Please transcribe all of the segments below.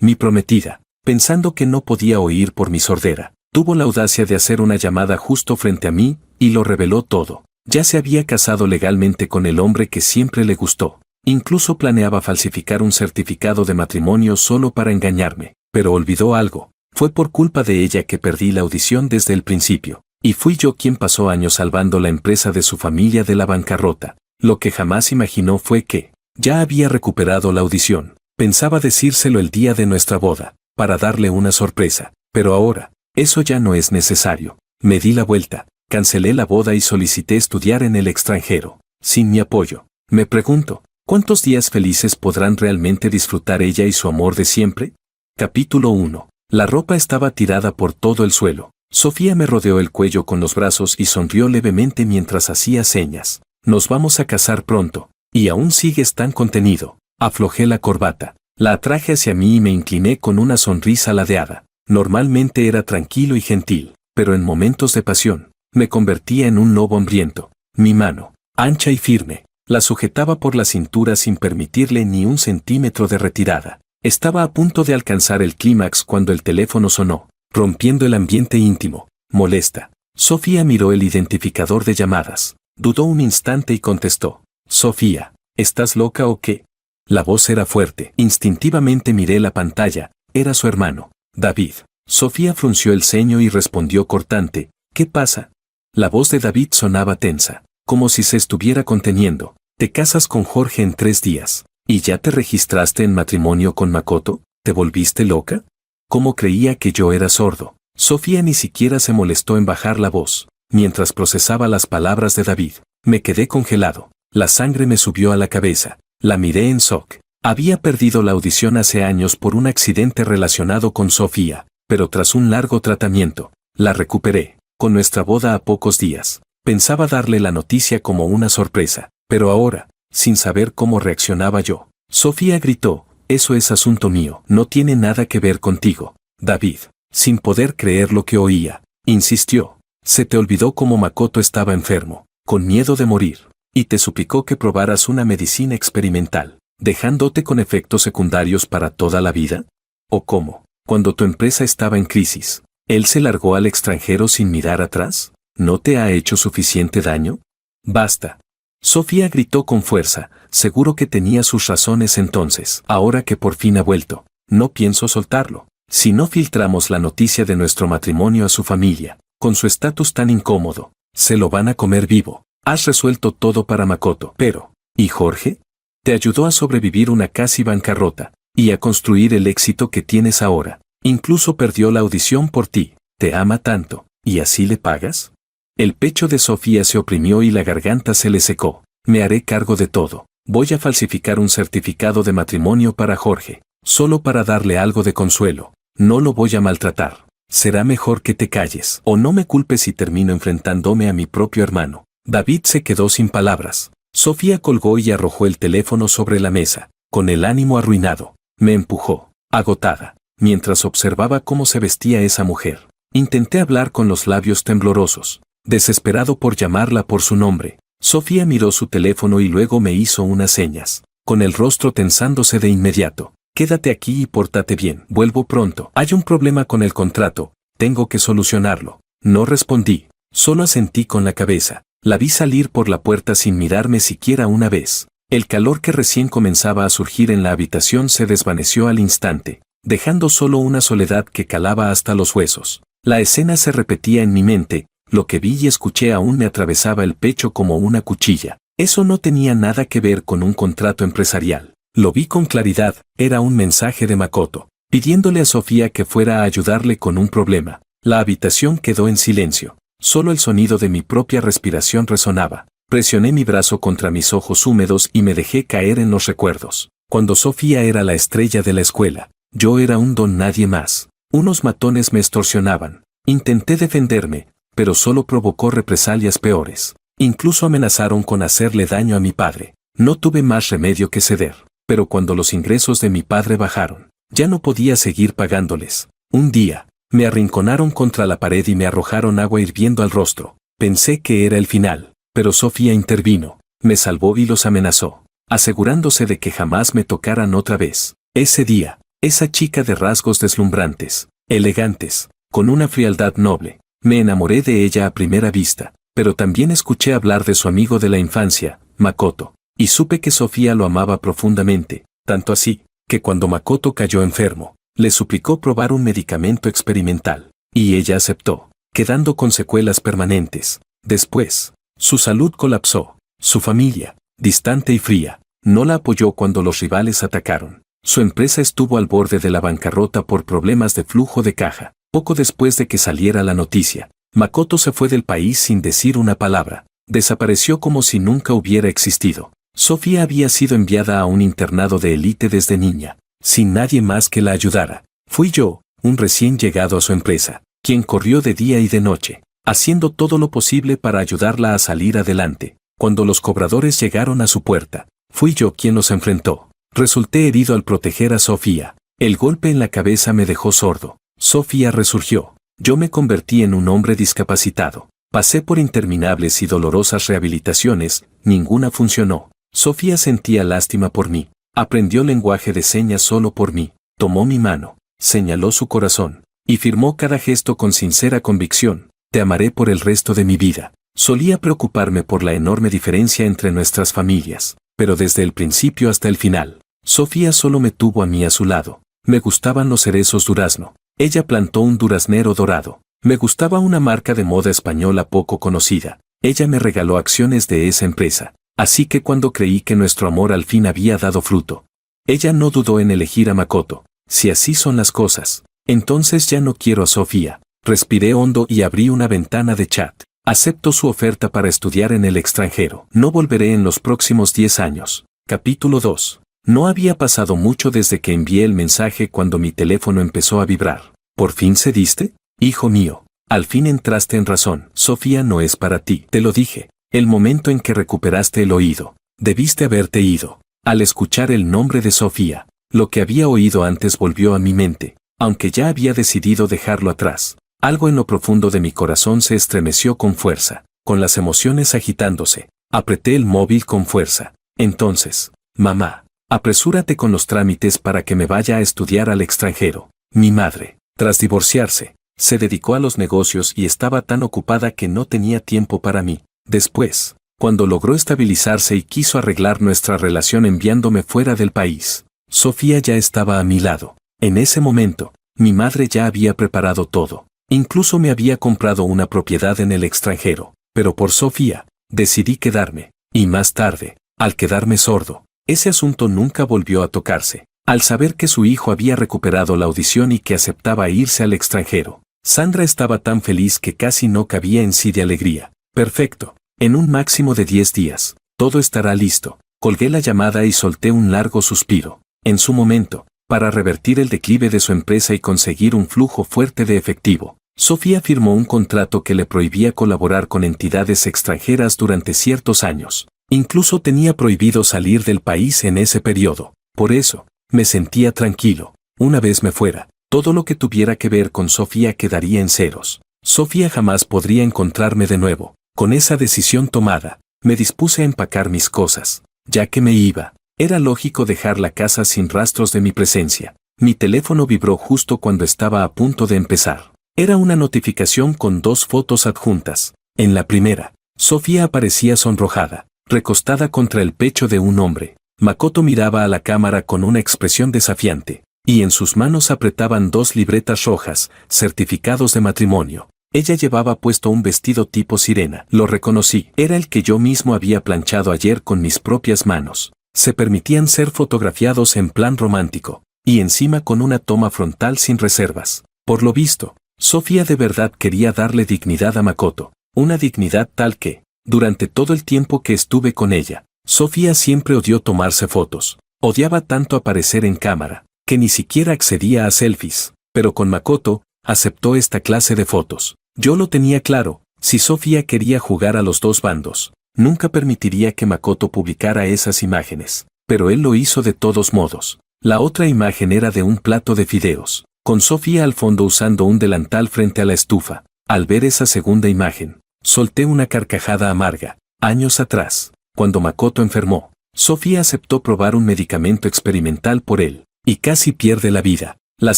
Mi prometida, pensando que no podía oír por mi sordera, tuvo la audacia de hacer una llamada justo frente a mí, y lo reveló todo. Ya se había casado legalmente con el hombre que siempre le gustó. Incluso planeaba falsificar un certificado de matrimonio solo para engañarme, pero olvidó algo. Fue por culpa de ella que perdí la audición desde el principio, y fui yo quien pasó años salvando la empresa de su familia de la bancarrota. Lo que jamás imaginó fue que ya había recuperado la audición. Pensaba decírselo el día de nuestra boda, para darle una sorpresa, pero ahora, eso ya no es necesario. Me di la vuelta, cancelé la boda y solicité estudiar en el extranjero. Sin mi apoyo, me pregunto, ¿cuántos días felices podrán realmente disfrutar ella y su amor de siempre? Capítulo 1. La ropa estaba tirada por todo el suelo. Sofía me rodeó el cuello con los brazos y sonrió levemente mientras hacía señas. Nos vamos a casar pronto, y aún sigues tan contenido. Aflojé la corbata, la atraje hacia mí y me incliné con una sonrisa ladeada. Normalmente era tranquilo y gentil, pero en momentos de pasión, me convertía en un lobo hambriento. Mi mano, ancha y firme, la sujetaba por la cintura sin permitirle ni un centímetro de retirada. Estaba a punto de alcanzar el clímax cuando el teléfono sonó, rompiendo el ambiente íntimo. Molesta. Sofía miró el identificador de llamadas. Dudó un instante y contestó. Sofía, ¿estás loca o qué? La voz era fuerte. Instintivamente miré la pantalla. Era su hermano, David. Sofía frunció el ceño y respondió cortante. ¿Qué pasa? La voz de David sonaba tensa, como si se estuviera conteniendo. Te casas con Jorge en 3 días. ¿Y ya te registraste en matrimonio con Makoto? ¿Te volviste loca? ¿Cómo creía que yo era sordo? Sofía ni siquiera se molestó en bajar la voz. Mientras procesaba las palabras de David, me quedé congelado. La sangre me subió a la cabeza. La miré en shock. Había perdido la audición hace años por un accidente relacionado con Sofía, pero tras un largo tratamiento, la recuperé. Con nuestra boda a pocos días, pensaba darle la noticia como una sorpresa, pero ahora, sin saber cómo reaccionaba yo. Sofía gritó, eso es asunto mío, no tiene nada que ver contigo. David, sin poder creer lo que oía, insistió, se te olvidó cómo Makoto estaba enfermo, con miedo de morir, y te suplicó que probaras una medicina experimental, dejándote con efectos secundarios para toda la vida. ¿O cómo, cuando tu empresa estaba en crisis, él se largó al extranjero sin mirar atrás? ¿No te ha hecho suficiente daño? Basta. Sofía gritó con fuerza, seguro que tenía sus razones entonces. Ahora que por fin ha vuelto, no pienso soltarlo. Si no filtramos la noticia de nuestro matrimonio a su familia, con su estatus tan incómodo, se lo van a comer vivo. Has resuelto todo para Makoto. Pero, ¿y Jorge? Te ayudó a sobrevivir una casi bancarrota, y a construir el éxito que tienes ahora. Incluso perdió la audición por ti. Te ama tanto, ¿y así le pagas? El pecho de Sofía se oprimió y la garganta se le secó. Me haré cargo de todo. Voy a falsificar un certificado de matrimonio para Jorge, solo para darle algo de consuelo. No lo voy a maltratar. Será mejor que te calles, o no me culpes y termino enfrentándome a mi propio hermano. David se quedó sin palabras. Sofía colgó y arrojó el teléfono sobre la mesa, con el ánimo arruinado. Me empujó, agotada, mientras observaba cómo se vestía esa mujer. Intenté hablar con los labios temblorosos, desesperado por llamarla por su nombre. Sofía miró su teléfono y luego me hizo unas señas, con el rostro tensándose de inmediato. Quédate aquí y pórtate bien. Vuelvo pronto. Hay un problema con el contrato. Tengo que solucionarlo. No respondí. Solo asentí con la cabeza. La vi salir por la puerta sin mirarme siquiera una vez. El calor que recién comenzaba a surgir en la habitación se desvaneció al instante, dejando solo una soledad que calaba hasta los huesos. La escena se repetía en mi mente. Lo que vi y escuché aún me atravesaba el pecho como una cuchilla. Eso no tenía nada que ver con un contrato empresarial. Lo vi con claridad, era un mensaje de Makoto, pidiéndole a Sofía que fuera a ayudarle con un problema. La habitación quedó en silencio. Solo el sonido de mi propia respiración resonaba. Presioné mi brazo contra mis ojos húmedos y me dejé caer en los recuerdos. Cuando Sofía era la estrella de la escuela, yo era un don nadie más. Unos matones me extorsionaban. Intenté defenderme, pero solo provocó represalias peores. Incluso amenazaron con hacerle daño a mi padre. No tuve más remedio que ceder. Pero cuando los ingresos de mi padre bajaron, ya no podía seguir pagándoles. Un día, me arrinconaron contra la pared y me arrojaron agua hirviendo al rostro. Pensé que era el final, pero Sofía intervino, me salvó y los amenazó, asegurándose de que jamás me tocaran otra vez. Ese día, Esa chica de rasgos deslumbrantes, elegantes, con una frialdad noble. Me enamoré de ella a primera vista, pero también escuché hablar de su amigo de la infancia, Makoto, y supe que Sofía lo amaba profundamente, tanto así, que cuando Makoto cayó enfermo, le suplicó probar un medicamento experimental, y ella aceptó, quedando con secuelas permanentes. Después, su salud colapsó. Su familia, distante y fría, no la apoyó cuando los rivales atacaron. Su empresa estuvo al borde de la bancarrota por problemas de flujo de caja. Poco después de que saliera la noticia, Makoto se fue del país sin decir una palabra. Desapareció como si nunca hubiera existido. Sofía había sido enviada a un internado de élite desde niña, sin nadie más que la ayudara. Fui yo, un recién llegado a su empresa, quien corrió de día y de noche, haciendo todo lo posible para ayudarla a salir adelante. Cuando los cobradores llegaron a su puerta, fui yo quien los enfrentó. Resulté herido al proteger a Sofía. El golpe en la cabeza me dejó sordo. Sofía resurgió. Yo me convertí en un hombre discapacitado. Pasé por interminables y dolorosas rehabilitaciones, ninguna funcionó. Sofía sentía lástima por mí. Aprendió lenguaje de señas solo por mí. Tomó mi mano, señaló su corazón, y firmó cada gesto con sincera convicción. Te amaré por el resto de mi vida. Solía preocuparme por la enorme diferencia entre nuestras familias, pero desde el principio hasta el final, Sofía solo me tuvo a mí a su lado. Me gustaban los cerezos durazno. Ella plantó un duraznero dorado. Me gustaba una marca de moda española poco conocida. Ella me regaló acciones de esa empresa. Así que cuando creí que nuestro amor al fin había dado fruto, ella no dudó en elegir a Makoto. Si así son las cosas, entonces ya no quiero a Sofía. Respiré hondo y abrí una ventana de chat. Acepto su oferta para estudiar en el extranjero. No volveré en los próximos 10 años. Capítulo 2. No había pasado mucho desde que envié el mensaje cuando mi teléfono empezó a vibrar. ¿Por fin cediste? Hijo mío, al fin entraste en razón. Sofía no es para ti. Te lo dije. El momento en que recuperaste el oído. Debiste haberte ido. Al escuchar el nombre de Sofía, lo que había oído antes volvió a mi mente, aunque ya había decidido dejarlo atrás. Algo en lo profundo de mi corazón se estremeció con fuerza, con las emociones agitándose. Apreté el móvil con fuerza. Entonces, mamá, apresúrate con los trámites para que me vaya a estudiar al extranjero. Mi madre, tras divorciarse, se dedicó a los negocios y estaba tan ocupada que no tenía tiempo para mí. Después, cuando logró estabilizarse y quiso arreglar nuestra relación enviándome fuera del país, Sofía ya estaba a mi lado. En ese momento, mi madre ya había preparado todo. Incluso me había comprado una propiedad en el extranjero, pero por Sofía, decidí quedarme, y más tarde, al quedarme sordo, ese asunto nunca volvió a tocarse. Al saber que su hijo había recuperado la audición y que aceptaba irse al extranjero, Sandra estaba tan feliz que casi no cabía en sí de alegría. Perfecto, en un máximo de 10 días, todo estará listo. Colgué la llamada y solté un largo suspiro. En su momento, para revertir el declive de su empresa y conseguir un flujo fuerte de efectivo, Sofía firmó un contrato que le prohibía colaborar con entidades extranjeras durante ciertos años. Incluso tenía prohibido salir del país en ese periodo. Por eso, me sentía tranquilo. Una vez me fuera, todo lo que tuviera que ver con Sofía quedaría en ceros. Sofía jamás podría encontrarme de nuevo. Con esa decisión tomada, me dispuse a empacar mis cosas, ya que me iba. Era lógico dejar la casa sin rastros de mi presencia. Mi teléfono vibró justo cuando estaba a punto de empezar. Era una notificación con 2 fotos adjuntas. En la primera, Sofía aparecía sonrojada, recostada contra el pecho de un hombre. Makoto miraba a la cámara con una expresión desafiante, y en sus manos apretaban 2 libretas rojas, certificados de matrimonio. Ella llevaba puesto un vestido tipo sirena. Lo reconocí. Era el que yo mismo había planchado ayer con mis propias manos. Se permitían ser fotografiados en plan romántico, y encima con una toma frontal sin reservas. Por lo visto, Sofía de verdad quería darle dignidad a Makoto, una dignidad tal que, durante todo el tiempo que estuve con ella, Sofía siempre odió tomarse fotos. Odiaba tanto aparecer en cámara, que ni siquiera accedía a selfies, pero con Makoto, aceptó esta clase de fotos. Yo lo tenía claro, si Sofía quería jugar a los 2 bandos, nunca permitiría que Makoto publicara esas imágenes, pero él lo hizo de todos modos. La otra imagen era de un plato de fideos, con Sofía al fondo usando un delantal frente a la estufa. Al ver esa segunda imagen, solté una carcajada amarga. Años atrás, cuando Makoto enfermó, Sofía aceptó probar un medicamento experimental por él. y casi pierde la vida. Las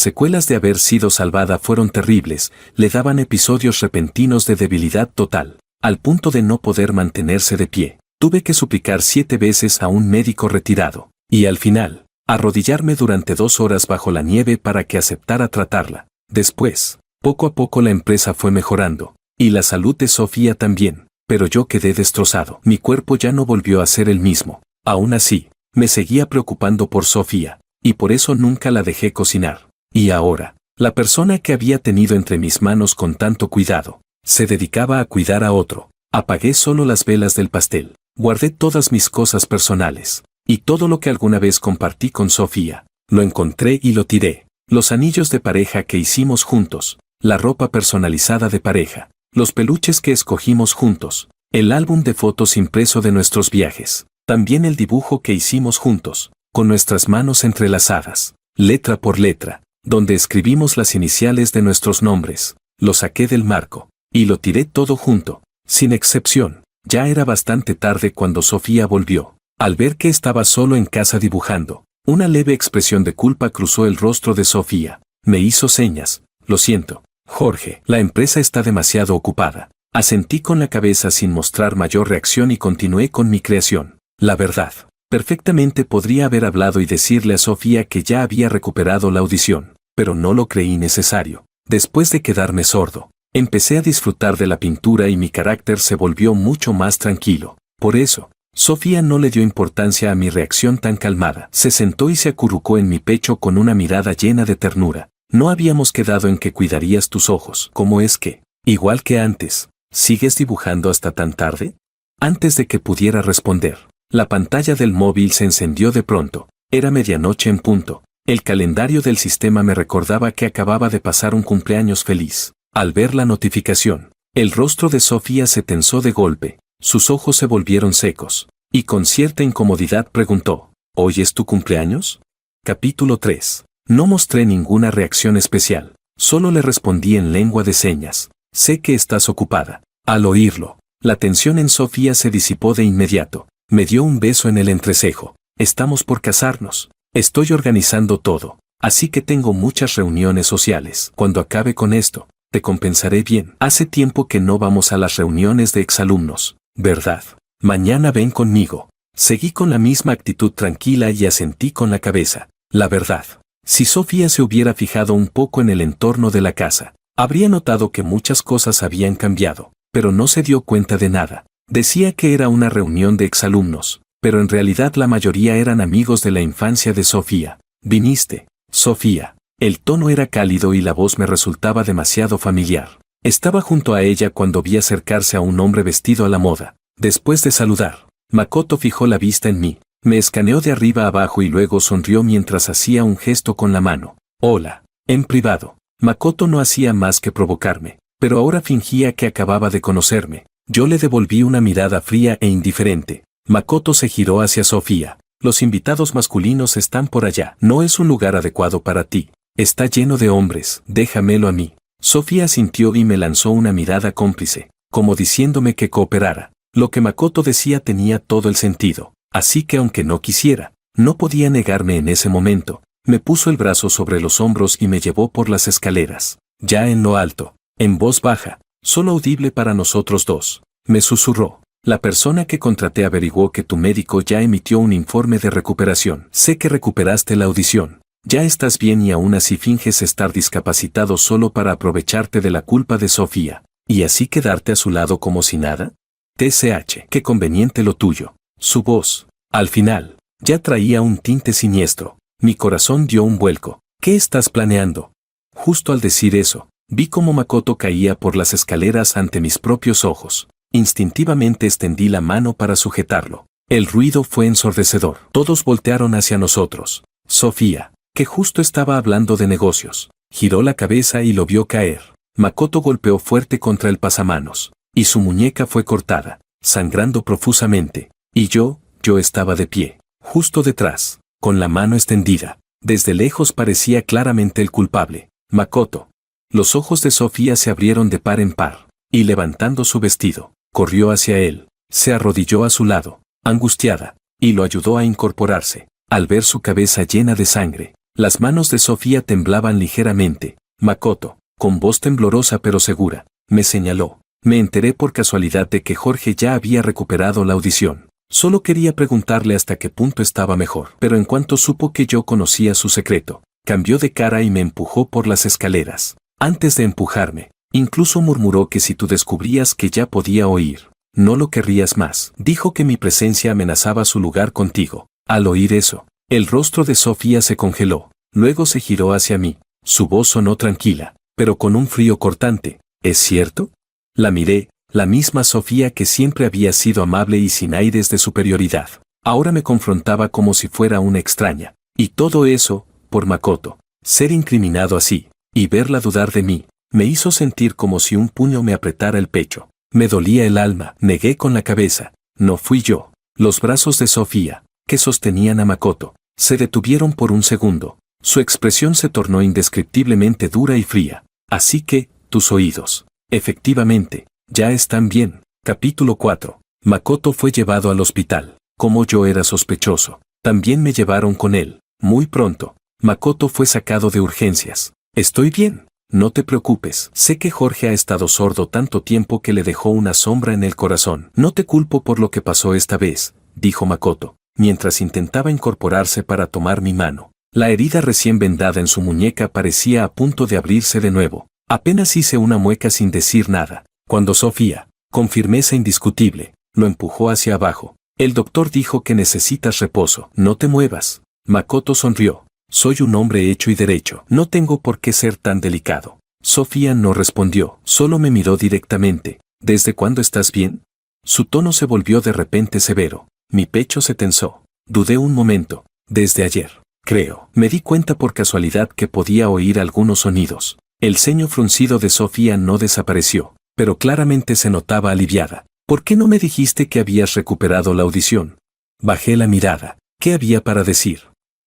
secuelas de haber sido salvada fueron terribles, le daban episodios repentinos de debilidad total, al punto de no poder mantenerse de pie. Tuve que suplicar 7 veces a un médico retirado, y al final, arrodillarme durante 2 horas bajo la nieve para que aceptara tratarla. Después, poco a poco la empresa fue mejorando, y la salud de Sofía también, pero yo quedé destrozado. Mi cuerpo ya no volvió a ser el mismo. Aún así, me seguía preocupando por Sofía, y por eso nunca la dejé cocinar. Y ahora, la persona que había tenido entre mis manos con tanto cuidado, se dedicaba a cuidar a otro. Apagué solo las velas del pastel, guardé todas mis cosas personales, y todo lo que alguna vez compartí con Sofía, lo encontré y lo tiré. Los anillos de pareja que hicimos juntos, la ropa personalizada de pareja, los peluches que escogimos juntos, el álbum de fotos impreso de nuestros viajes, también el dibujo que hicimos juntos, con nuestras manos entrelazadas, letra por letra, donde escribimos las iniciales de nuestros nombres. Lo saqué del marco, y lo tiré todo junto, sin excepción. Ya era bastante tarde cuando Sofía volvió. Al ver que estaba solo en casa dibujando, una leve expresión de culpa cruzó el rostro de Sofía. Me hizo señas. Lo siento, Jorge, la empresa está demasiado ocupada. Asentí con la cabeza sin mostrar mayor reacción y continué con mi creación. La verdad, perfectamente podría haber hablado y decirle a Sofía que ya había recuperado la audición, pero no lo creí necesario. Después de quedarme sordo, empecé a disfrutar de la pintura y mi carácter se volvió mucho más tranquilo. Por eso, Sofía no le dio importancia a mi reacción tan calmada. Se sentó y se acurrucó en mi pecho con una mirada llena de ternura. ¿No habíamos quedado en que cuidarías tus ojos? ¿Cómo es que, igual que antes, sigues dibujando hasta tan tarde? Antes de que pudiera responder, la pantalla del móvil se encendió de pronto. Era medianoche en punto. El calendario del sistema me recordaba que acababa de pasar un cumpleaños feliz. Al ver la notificación, el rostro de Sofía se tensó de golpe, sus ojos se volvieron secos, y con cierta incomodidad preguntó, ¿hoy es tu cumpleaños? Capítulo 3. No mostré ninguna reacción especial, solo le respondí en lengua de señas. Sé que estás ocupada. Al oírlo, la tensión en Sofía se disipó de inmediato. Me dio un beso en el entrecejo. Estamos por casarnos. Estoy organizando todo, así que tengo muchas reuniones sociales. Cuando acabe con esto, te compensaré bien. Hace tiempo que no vamos a las reuniones de exalumnos, ¿verdad? Mañana ven conmigo. Seguí con la misma actitud tranquila y asentí con la cabeza. La verdad, si Sofía se hubiera fijado un poco en el entorno de la casa, habría notado que muchas cosas habían cambiado, pero no se dio cuenta de nada. Decía que era una reunión de exalumnos, pero en realidad la mayoría eran amigos de la infancia de Sofía. ¿Viniste, Sofía? El tono era cálido y la voz me resultaba demasiado familiar. Estaba junto a ella cuando vi acercarse a un hombre vestido a la moda. Después de saludar, Makoto fijó la vista en mí, me escaneó de arriba a abajo y luego sonrió mientras hacía un gesto con la mano. Hola, en privado. Makoto no hacía más que provocarme, pero ahora fingía que acababa de conocerme. Yo le devolví una mirada fría e indiferente. Makoto se giró hacia Sofía. Los invitados masculinos están por allá. No es un lugar adecuado para ti. Está lleno de hombres, déjamelo a mí. Sofía asintió y me lanzó una mirada cómplice, como diciéndome que cooperara. Lo que Makoto decía tenía todo el sentido, así que aunque no quisiera, no podía negarme en ese momento. Me puso el brazo sobre los hombros y me llevó por las escaleras. Ya en lo alto, en voz baja, solo audible para nosotros dos, me susurró. La persona que contraté averiguó que tu médico ya emitió un informe de recuperación. Sé que recuperaste la audición. Ya estás bien y aún así finges estar discapacitado solo para aprovecharte de la culpa de Sofía, y así quedarte a su lado como si nada. TSH, qué conveniente lo tuyo. Su voz, al final, ya traía un tinte siniestro. Mi corazón dio un vuelco. ¿Qué estás planeando? Justo al decir eso, vi cómo Makoto caía por las escaleras ante mis propios ojos. Instintivamente extendí la mano para sujetarlo. El ruido fue ensordecedor. Todos voltearon hacia nosotros. Sofía, que justo estaba hablando de negocios, giró la cabeza y lo vio caer. Makoto golpeó fuerte contra el pasamanos, y su muñeca fue cortada, sangrando profusamente. Y yo estaba de pie, justo detrás, con la mano extendida. Desde lejos parecía claramente el culpable. Makoto. Los ojos de Sofía se abrieron de par en par, y levantando su vestido, corrió hacia él, se arrodilló a su lado, angustiada, y lo ayudó a incorporarse. Al ver su cabeza llena de sangre, Las manos de Sofía temblaban ligeramente. Makoto, con voz temblorosa pero segura, me señaló. Me enteré por casualidad de que Jorge ya había recuperado la audición. Solo quería preguntarle hasta qué punto estaba mejor. Pero en cuanto supo que yo conocía su secreto, cambió de cara y me empujó por las escaleras. Antes de empujarme, incluso murmuró que si tú descubrías que ya podía oír, no lo querrías más. Dijo que mi presencia amenazaba su lugar contigo. Al oír eso, el rostro de Sofía se congeló. Luego se giró hacia mí. Su voz sonó tranquila, pero con un frío cortante. ¿Es cierto? La miré, la misma Sofía que siempre había sido amable y sin aires de superioridad. Ahora me confrontaba como si fuera una extraña. Y todo eso, por Makoto. Ser incriminado así, y verla dudar de mí, me hizo sentir como si un puño me apretara el pecho. Me dolía el alma, negué con la cabeza. No fui yo. Los brazos de Sofía, que sostenían a Makoto, se detuvieron por un segundo. Su expresión se tornó indescriptiblemente dura y fría. Así que, tus oídos, efectivamente, ya están bien. Capítulo 4. Makoto fue llevado al hospital. Como yo era sospechoso, también me llevaron con él. Muy pronto, Makoto fue sacado de urgencias. Estoy bien, no te preocupes. Sé que Jorge ha estado sordo tanto tiempo que le dejó una sombra en el corazón. No te culpo por lo que pasó esta vez, dijo Makoto, mientras intentaba incorporarse para tomar mi mano. La herida recién vendada en su muñeca parecía a punto de abrirse de nuevo. Apenas hice una mueca sin decir nada, cuando Sofía, con firmeza indiscutible, lo empujó hacia abajo. El doctor dijo que necesitas reposo. No te muevas. Makoto sonrió. Soy un hombre hecho y derecho. No tengo por qué ser tan delicado. Sofía no respondió, solo me miró directamente. ¿Desde cuándo estás bien? Su tono se volvió de repente severo. Mi pecho se tensó. Dudé un momento. Desde ayer, creo. Me di cuenta por casualidad que podía oír algunos sonidos. El ceño fruncido de Sofía no desapareció, pero claramente se notaba aliviada. ¿Por qué no me dijiste que habías recuperado la audición? Bajé la mirada. ¿Qué había para decir?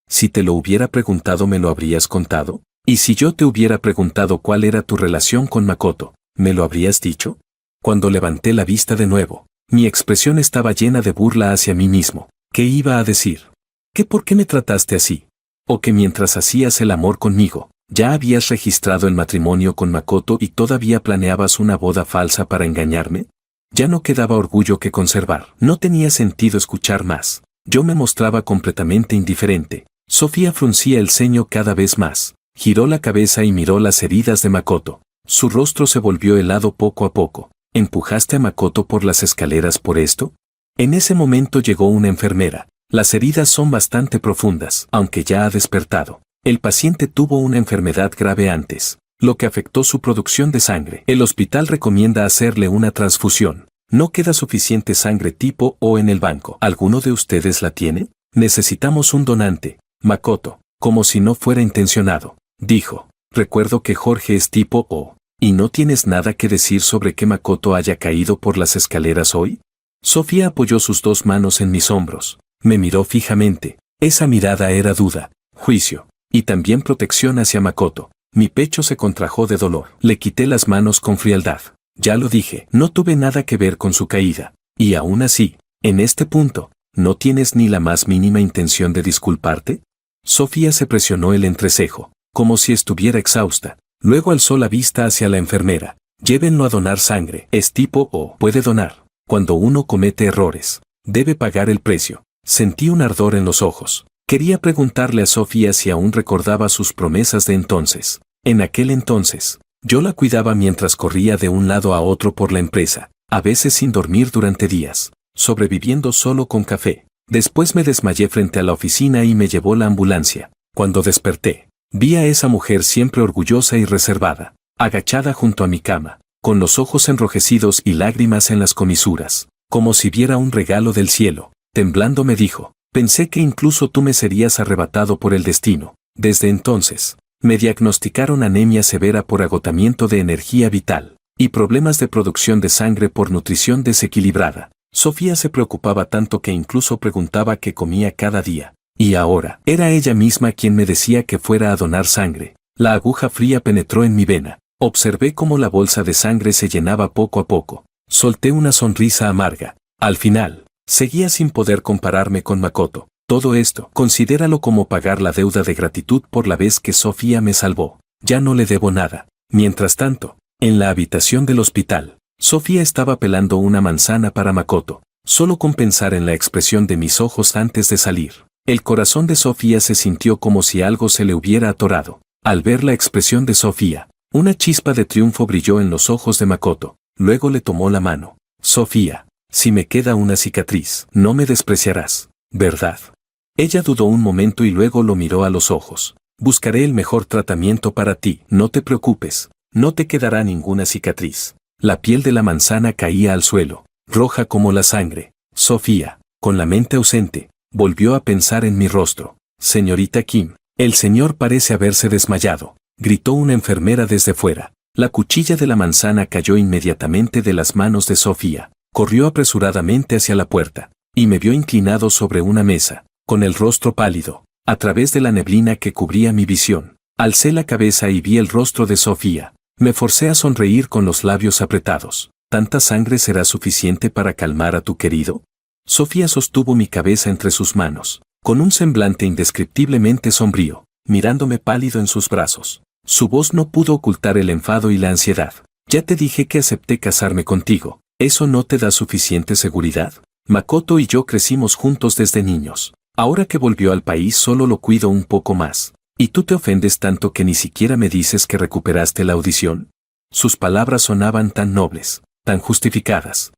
Si te lo hubiera preguntado, ¿me lo habrías contado? ¿Y si yo te hubiera preguntado cuál era tu relación con Makoto, me lo habrías dicho? Cuando levanté la vista de nuevo, mi expresión estaba llena de burla hacia mí mismo. ¿Qué iba a decir? ¿Que por qué me trataste así? ¿O que mientras hacías el amor conmigo, ya habías registrado el matrimonio con Makoto y todavía planeabas una boda falsa para engañarme? Ya no quedaba orgullo que conservar. No tenía sentido escuchar más. Yo me mostraba completamente indiferente. Sofía fruncía el ceño cada vez más. Giró la cabeza y miró las heridas de Makoto. Su rostro se volvió helado poco a poco. ¿Empujaste a Makoto por las escaleras por esto? En ese momento llegó una enfermera. Las heridas son bastante profundas, aunque ya ha despertado. El paciente tuvo una enfermedad grave antes, lo que afectó su producción de sangre. El hospital recomienda hacerle una transfusión. No queda suficiente sangre tipo O en el banco. ¿Alguno de ustedes la tiene? Necesitamos un donante. Makoto, como si no fuera intencionado, dijo. Recuerdo que Jorge es tipo O. ¿Y no tienes nada que decir sobre que Makoto haya caído por las escaleras hoy? Sofía apoyó sus dos manos en mis hombros. Me miró fijamente. Esa mirada era duda, juicio, y también protección hacia Makoto. Mi pecho se contrajo de dolor. Le quité las manos con frialdad. Ya lo dije, no tuve nada que ver con su caída. Y aún así, en este punto, ¿no tienes ni la más mínima intención de disculparte? Sofía se presionó el entrecejo, como si estuviera exhausta. Luego alzó la vista hacia la enfermera. Llévenlo a donar sangre. Es tipo O. Puede donar. Cuando uno comete errores, debe pagar el precio. Sentí un ardor en los ojos. Quería preguntarle a Sofía si aún recordaba sus promesas de entonces. En aquel entonces, yo la cuidaba mientras corría de un lado a otro por la empresa, a veces sin dormir durante días, sobreviviendo solo con café. Después me desmayé frente a la oficina y me llevó la ambulancia. Cuando desperté, vi a esa mujer siempre orgullosa y reservada, agachada junto a mi cama, con los ojos enrojecidos y lágrimas en las comisuras, como si viera un regalo del cielo. Temblando me dijo, pensé que incluso tú me serías arrebatado por el destino. Desde entonces, me diagnosticaron anemia severa por agotamiento de energía vital, y problemas de producción de sangre por nutrición desequilibrada. Sofía se preocupaba tanto que incluso preguntaba qué comía cada día. Y ahora, era ella misma quien me decía que fuera a donar sangre. La aguja fría penetró en mi vena. Observé cómo la bolsa de sangre se llenaba poco a poco. Solté una sonrisa amarga. Al final, seguía sin poder compararme con Makoto. Todo esto, considéralo como pagar la deuda de gratitud por la vez que Sofía me salvó. Ya no le debo nada. Mientras tanto, en la habitación del hospital, Sofía estaba pelando una manzana para Makoto. Solo con pensar en la expresión de mis ojos antes de salir, el corazón de Sofía se sintió como si algo se le hubiera atorado. Al ver la expresión de Sofía, una chispa de triunfo brilló en los ojos de Makoto. Luego le tomó la mano. Sofía, si me queda una cicatriz, no me despreciarás, ¿verdad? Ella dudó un momento y luego lo miró a los ojos. Buscaré el mejor tratamiento para ti, no te preocupes, no te quedará ninguna cicatriz. La piel de la manzana caía al suelo, roja como la sangre. Sofía, con la mente ausente, volvió a pensar en mi rostro. Señorita Kim, el señor parece haberse desmayado, gritó una enfermera desde fuera. La cuchilla de la manzana cayó inmediatamente de las manos de Sofía. Corrió apresuradamente hacia la puerta, y me vio inclinado sobre una mesa, con el rostro pálido. A través de la neblina que cubría mi visión, alcé la cabeza y vi el rostro de Sofía. Me forcé a sonreír con los labios apretados. ¿Tanta sangre será suficiente para calmar a tu querido? Sofía sostuvo mi cabeza entre sus manos, con un semblante indescriptiblemente sombrío, mirándome pálido en sus brazos. Su voz no pudo ocultar el enfado y la ansiedad. Ya te dije que acepté casarme contigo. ¿Eso no te da suficiente seguridad? Makoto y yo crecimos juntos desde niños. Ahora que volvió al país solo lo cuido un poco más. ¿Y tú te ofendes tanto que ni siquiera me dices que recuperaste la audición? Sus palabras sonaban tan nobles, tan justificadas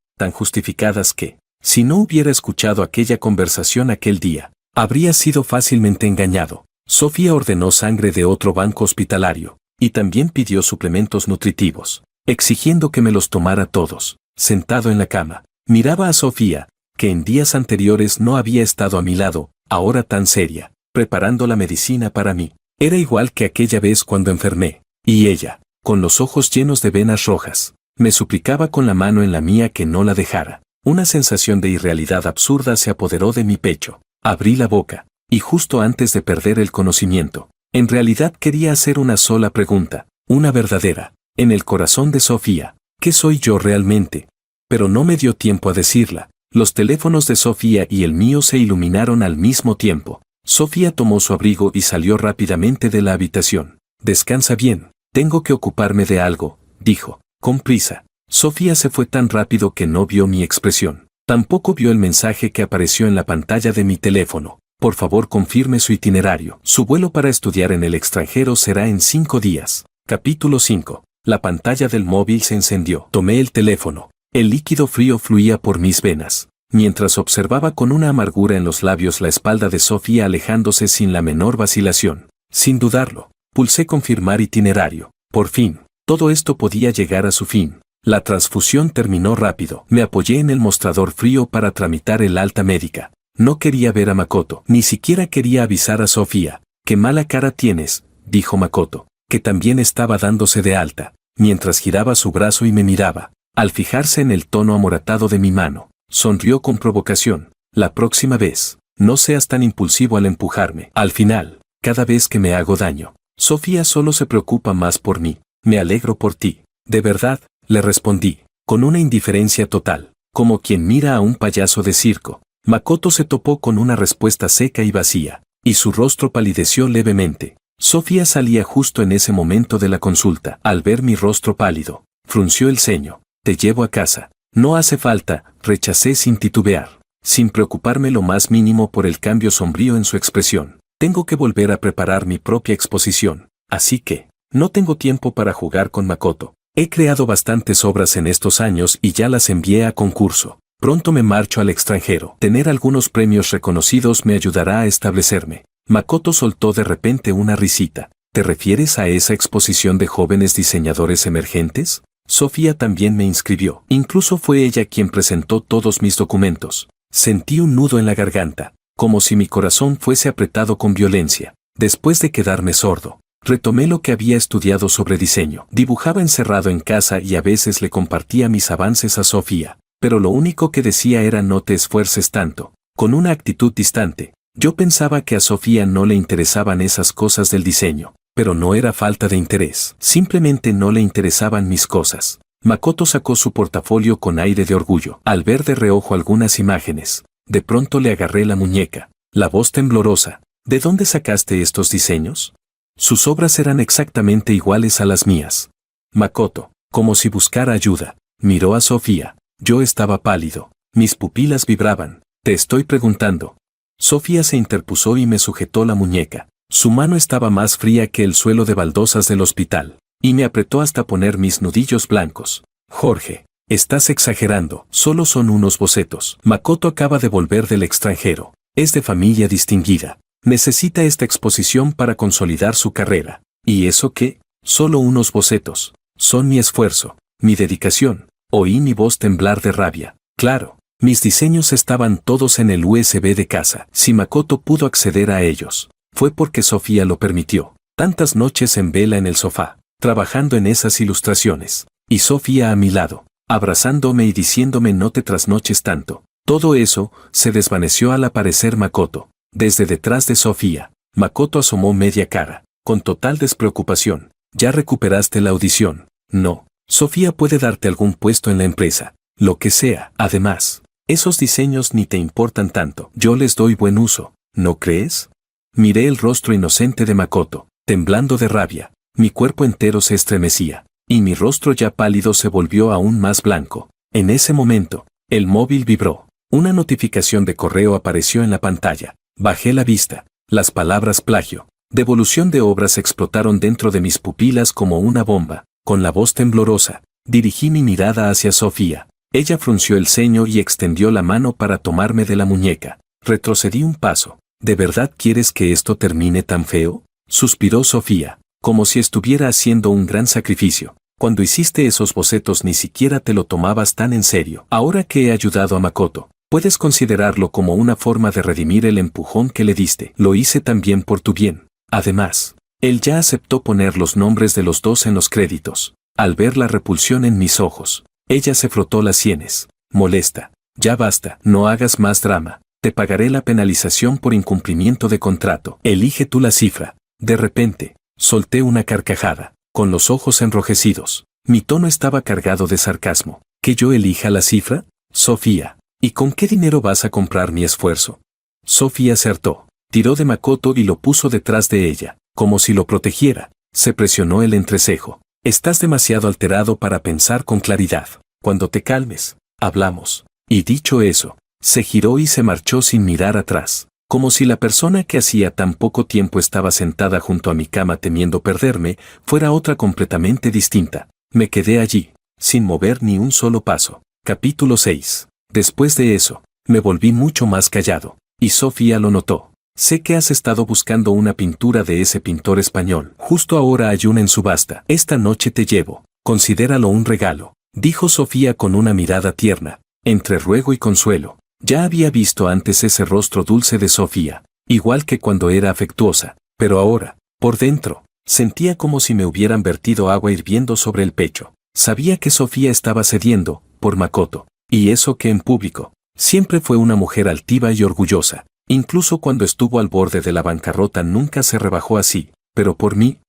que, si no hubiera escuchado aquella conversación aquel día, habría sido fácilmente engañado. Sofía ordenó sangre de otro banco hospitalario, y también pidió suplementos nutritivos, exigiendo que me los tomara todos. Sentado en la cama, miraba a Sofía, que en días anteriores no había estado a mi lado, ahora tan seria, preparando la medicina para mí. Era igual que aquella vez cuando enfermé, y ella, con los ojos llenos de venas rojas, me suplicaba con la mano en la mía que no la dejara. Una sensación de irrealidad absurda se apoderó de mi pecho. Abrí la boca, y justo antes de perder el conocimiento, en realidad quería hacer una sola pregunta, una verdadera, en el corazón de Sofía. ¿Qué soy yo realmente? Pero no me dio tiempo a decirla. Los teléfonos de Sofía y el mío se iluminaron al mismo tiempo. Sofía tomó su abrigo y salió rápidamente de la habitación. Descansa bien, tengo que ocuparme de algo, dijo, con prisa. Sofía se fue tan rápido que no vio mi expresión. Tampoco vio el mensaje que apareció en la pantalla de mi teléfono. Por favor, confirme su itinerario. Su vuelo para estudiar en el extranjero será en 5 días. Capítulo 5. La pantalla del móvil se encendió. Tomé el teléfono. El líquido frío fluía por mis venas, mientras observaba con una amargura en los labios la espalda de Sofía alejándose sin la menor vacilación. Sin dudarlo, pulsé confirmar itinerario. Por fin, todo esto podía llegar a su fin. La transfusión terminó rápido. Me apoyé en el mostrador frío para tramitar el alta médica. No quería ver a Makoto, ni siquiera quería avisar a Sofía. «Qué mala cara tienes», dijo Makoto, que también estaba dándose de alta, mientras giraba su brazo y me miraba. Al fijarse en el tono amoratado de mi mano, sonrió con provocación. «La próxima vez, no seas tan impulsivo al empujarme. Al final, cada vez que me hago daño, Sofía solo se preocupa más por mí. Me alegro por ti». «¿De verdad?», le respondí, con una indiferencia total, como quien mira a un payaso de circo. Makoto se topó con una respuesta seca y vacía, y su rostro palideció levemente. Sofía salía justo en ese momento de la consulta. Al ver mi rostro pálido, frunció el ceño. «Te llevo a casa». «No hace falta», rechacé sin titubear, sin preocuparme lo más mínimo por el cambio sombrío en su expresión. «Tengo que volver a preparar mi propia exposición, así que, no tengo tiempo para jugar con Makoto. He creado bastantes obras en estos años y ya las envié a concurso. Pronto me marcho al extranjero. Tener algunos premios reconocidos me ayudará a establecerme». Makoto soltó de repente una risita. «¿Te refieres a esa exposición de jóvenes diseñadores emergentes?» Sofía también me inscribió. Incluso fue ella quien presentó todos mis documentos. Sentí un nudo en la garganta, como si mi corazón fuese apretado con violencia. Después de quedarme sordo, retomé lo que había estudiado sobre diseño. Dibujaba encerrado en casa y a veces le compartía mis avances a Sofía, pero lo único que decía era «no te esfuerces tanto», con una actitud distante. Yo pensaba que a Sofía no le interesaban esas cosas del diseño. Pero no era falta de interés, simplemente no le interesaban mis cosas. Makoto sacó su portafolio con aire de orgullo. Al ver de reojo algunas imágenes, de pronto le agarré la muñeca. La voz temblorosa. ¿De dónde sacaste estos diseños? Sus obras eran exactamente iguales a las mías. Makoto, como si buscara ayuda, miró a Sofía. Yo estaba pálido. Mis pupilas vibraban. Te estoy preguntando. Sofía se interpuso y me sujetó la muñeca. Su mano estaba más fría que el suelo de baldosas del hospital, y me apretó hasta poner mis nudillos blancos. Jorge, estás exagerando, solo son unos bocetos. Makoto acaba de volver del extranjero. Es de familia distinguida. Necesita esta exposición para consolidar su carrera. ¿Y eso qué? Solo unos bocetos. Son mi esfuerzo, mi dedicación. Oí mi voz temblar de rabia. Claro, mis diseños estaban todos en el USB de casa. Si Makoto pudo acceder a ellos, fue porque Sofía lo permitió. Tantas noches en vela en el sofá, trabajando en esas ilustraciones. Y Sofía a mi lado, abrazándome y diciéndome no te trasnoches tanto. Todo eso se desvaneció al aparecer Makoto. Desde detrás de Sofía, Makoto asomó media cara, con total despreocupación. ¿Ya recuperaste la audición? No. Sofía puede darte algún puesto en la empresa. Lo que sea. Además, esos diseños ni te importan tanto. Yo les doy buen uso. ¿No crees? Miré el rostro inocente de Makoto, temblando de rabia. Mi cuerpo entero se estremecía, y mi rostro ya pálido se volvió aún más blanco. En ese momento, el móvil vibró. Una notificación de correo apareció en la pantalla. Bajé la vista. Las palabras plagio, devolución de obras explotaron dentro de mis pupilas como una bomba. Con la voz temblorosa, dirigí mi mirada hacia Sofía. Ella frunció el ceño y extendió la mano para tomarme de la muñeca. Retrocedí un paso. ¿De verdad quieres que esto termine tan feo? Suspiró Sofía, como si estuviera haciendo un gran sacrificio. Cuando hiciste esos bocetos ni siquiera te lo tomabas tan en serio. Ahora que he ayudado a Makoto, puedes considerarlo como una forma de redimir el empujón que le diste. Lo hice también por tu bien. Además, él ya aceptó poner los nombres de los dos en los créditos. Al ver la repulsión en mis ojos, ella se frotó las sienes. Molesta. Ya basta, no hagas más drama. Te pagaré la penalización por incumplimiento de contrato. Elige tú la cifra. De repente, solté una carcajada, con los ojos enrojecidos. Mi tono estaba cargado de sarcasmo. ¿Que yo elija la cifra? Sofía. ¿Y con qué dinero vas a comprar mi esfuerzo? Sofía acertó. Tiró de Makoto y lo puso detrás de ella, como si lo protegiera. Se presionó el entrecejo. Estás demasiado alterado para pensar con claridad. Cuando te calmes, hablamos. Y dicho eso, se giró y se marchó sin mirar atrás, como si la persona que hacía tan poco tiempo estaba sentada junto a mi cama temiendo perderme, fuera otra completamente distinta. Me quedé allí, sin mover ni un solo paso. Capítulo 6. Después de eso, me volví mucho más callado, y Sofía lo notó. Sé que has estado buscando una pintura de ese pintor español. Justo ahora hay una en subasta. Esta noche te llevo. Considéralo un regalo, dijo Sofía con una mirada tierna, entre ruego y consuelo. Ya había visto antes ese rostro dulce de Sofía, igual que cuando era afectuosa, pero ahora, por dentro, sentía como si me hubieran vertido agua hirviendo sobre el pecho. Sabía que Sofía estaba cediendo, por Makoto, y eso que en público, siempre fue una mujer altiva y orgullosa. Incluso cuando estuvo al borde de la bancarrota nunca se rebajó así, pero por mí.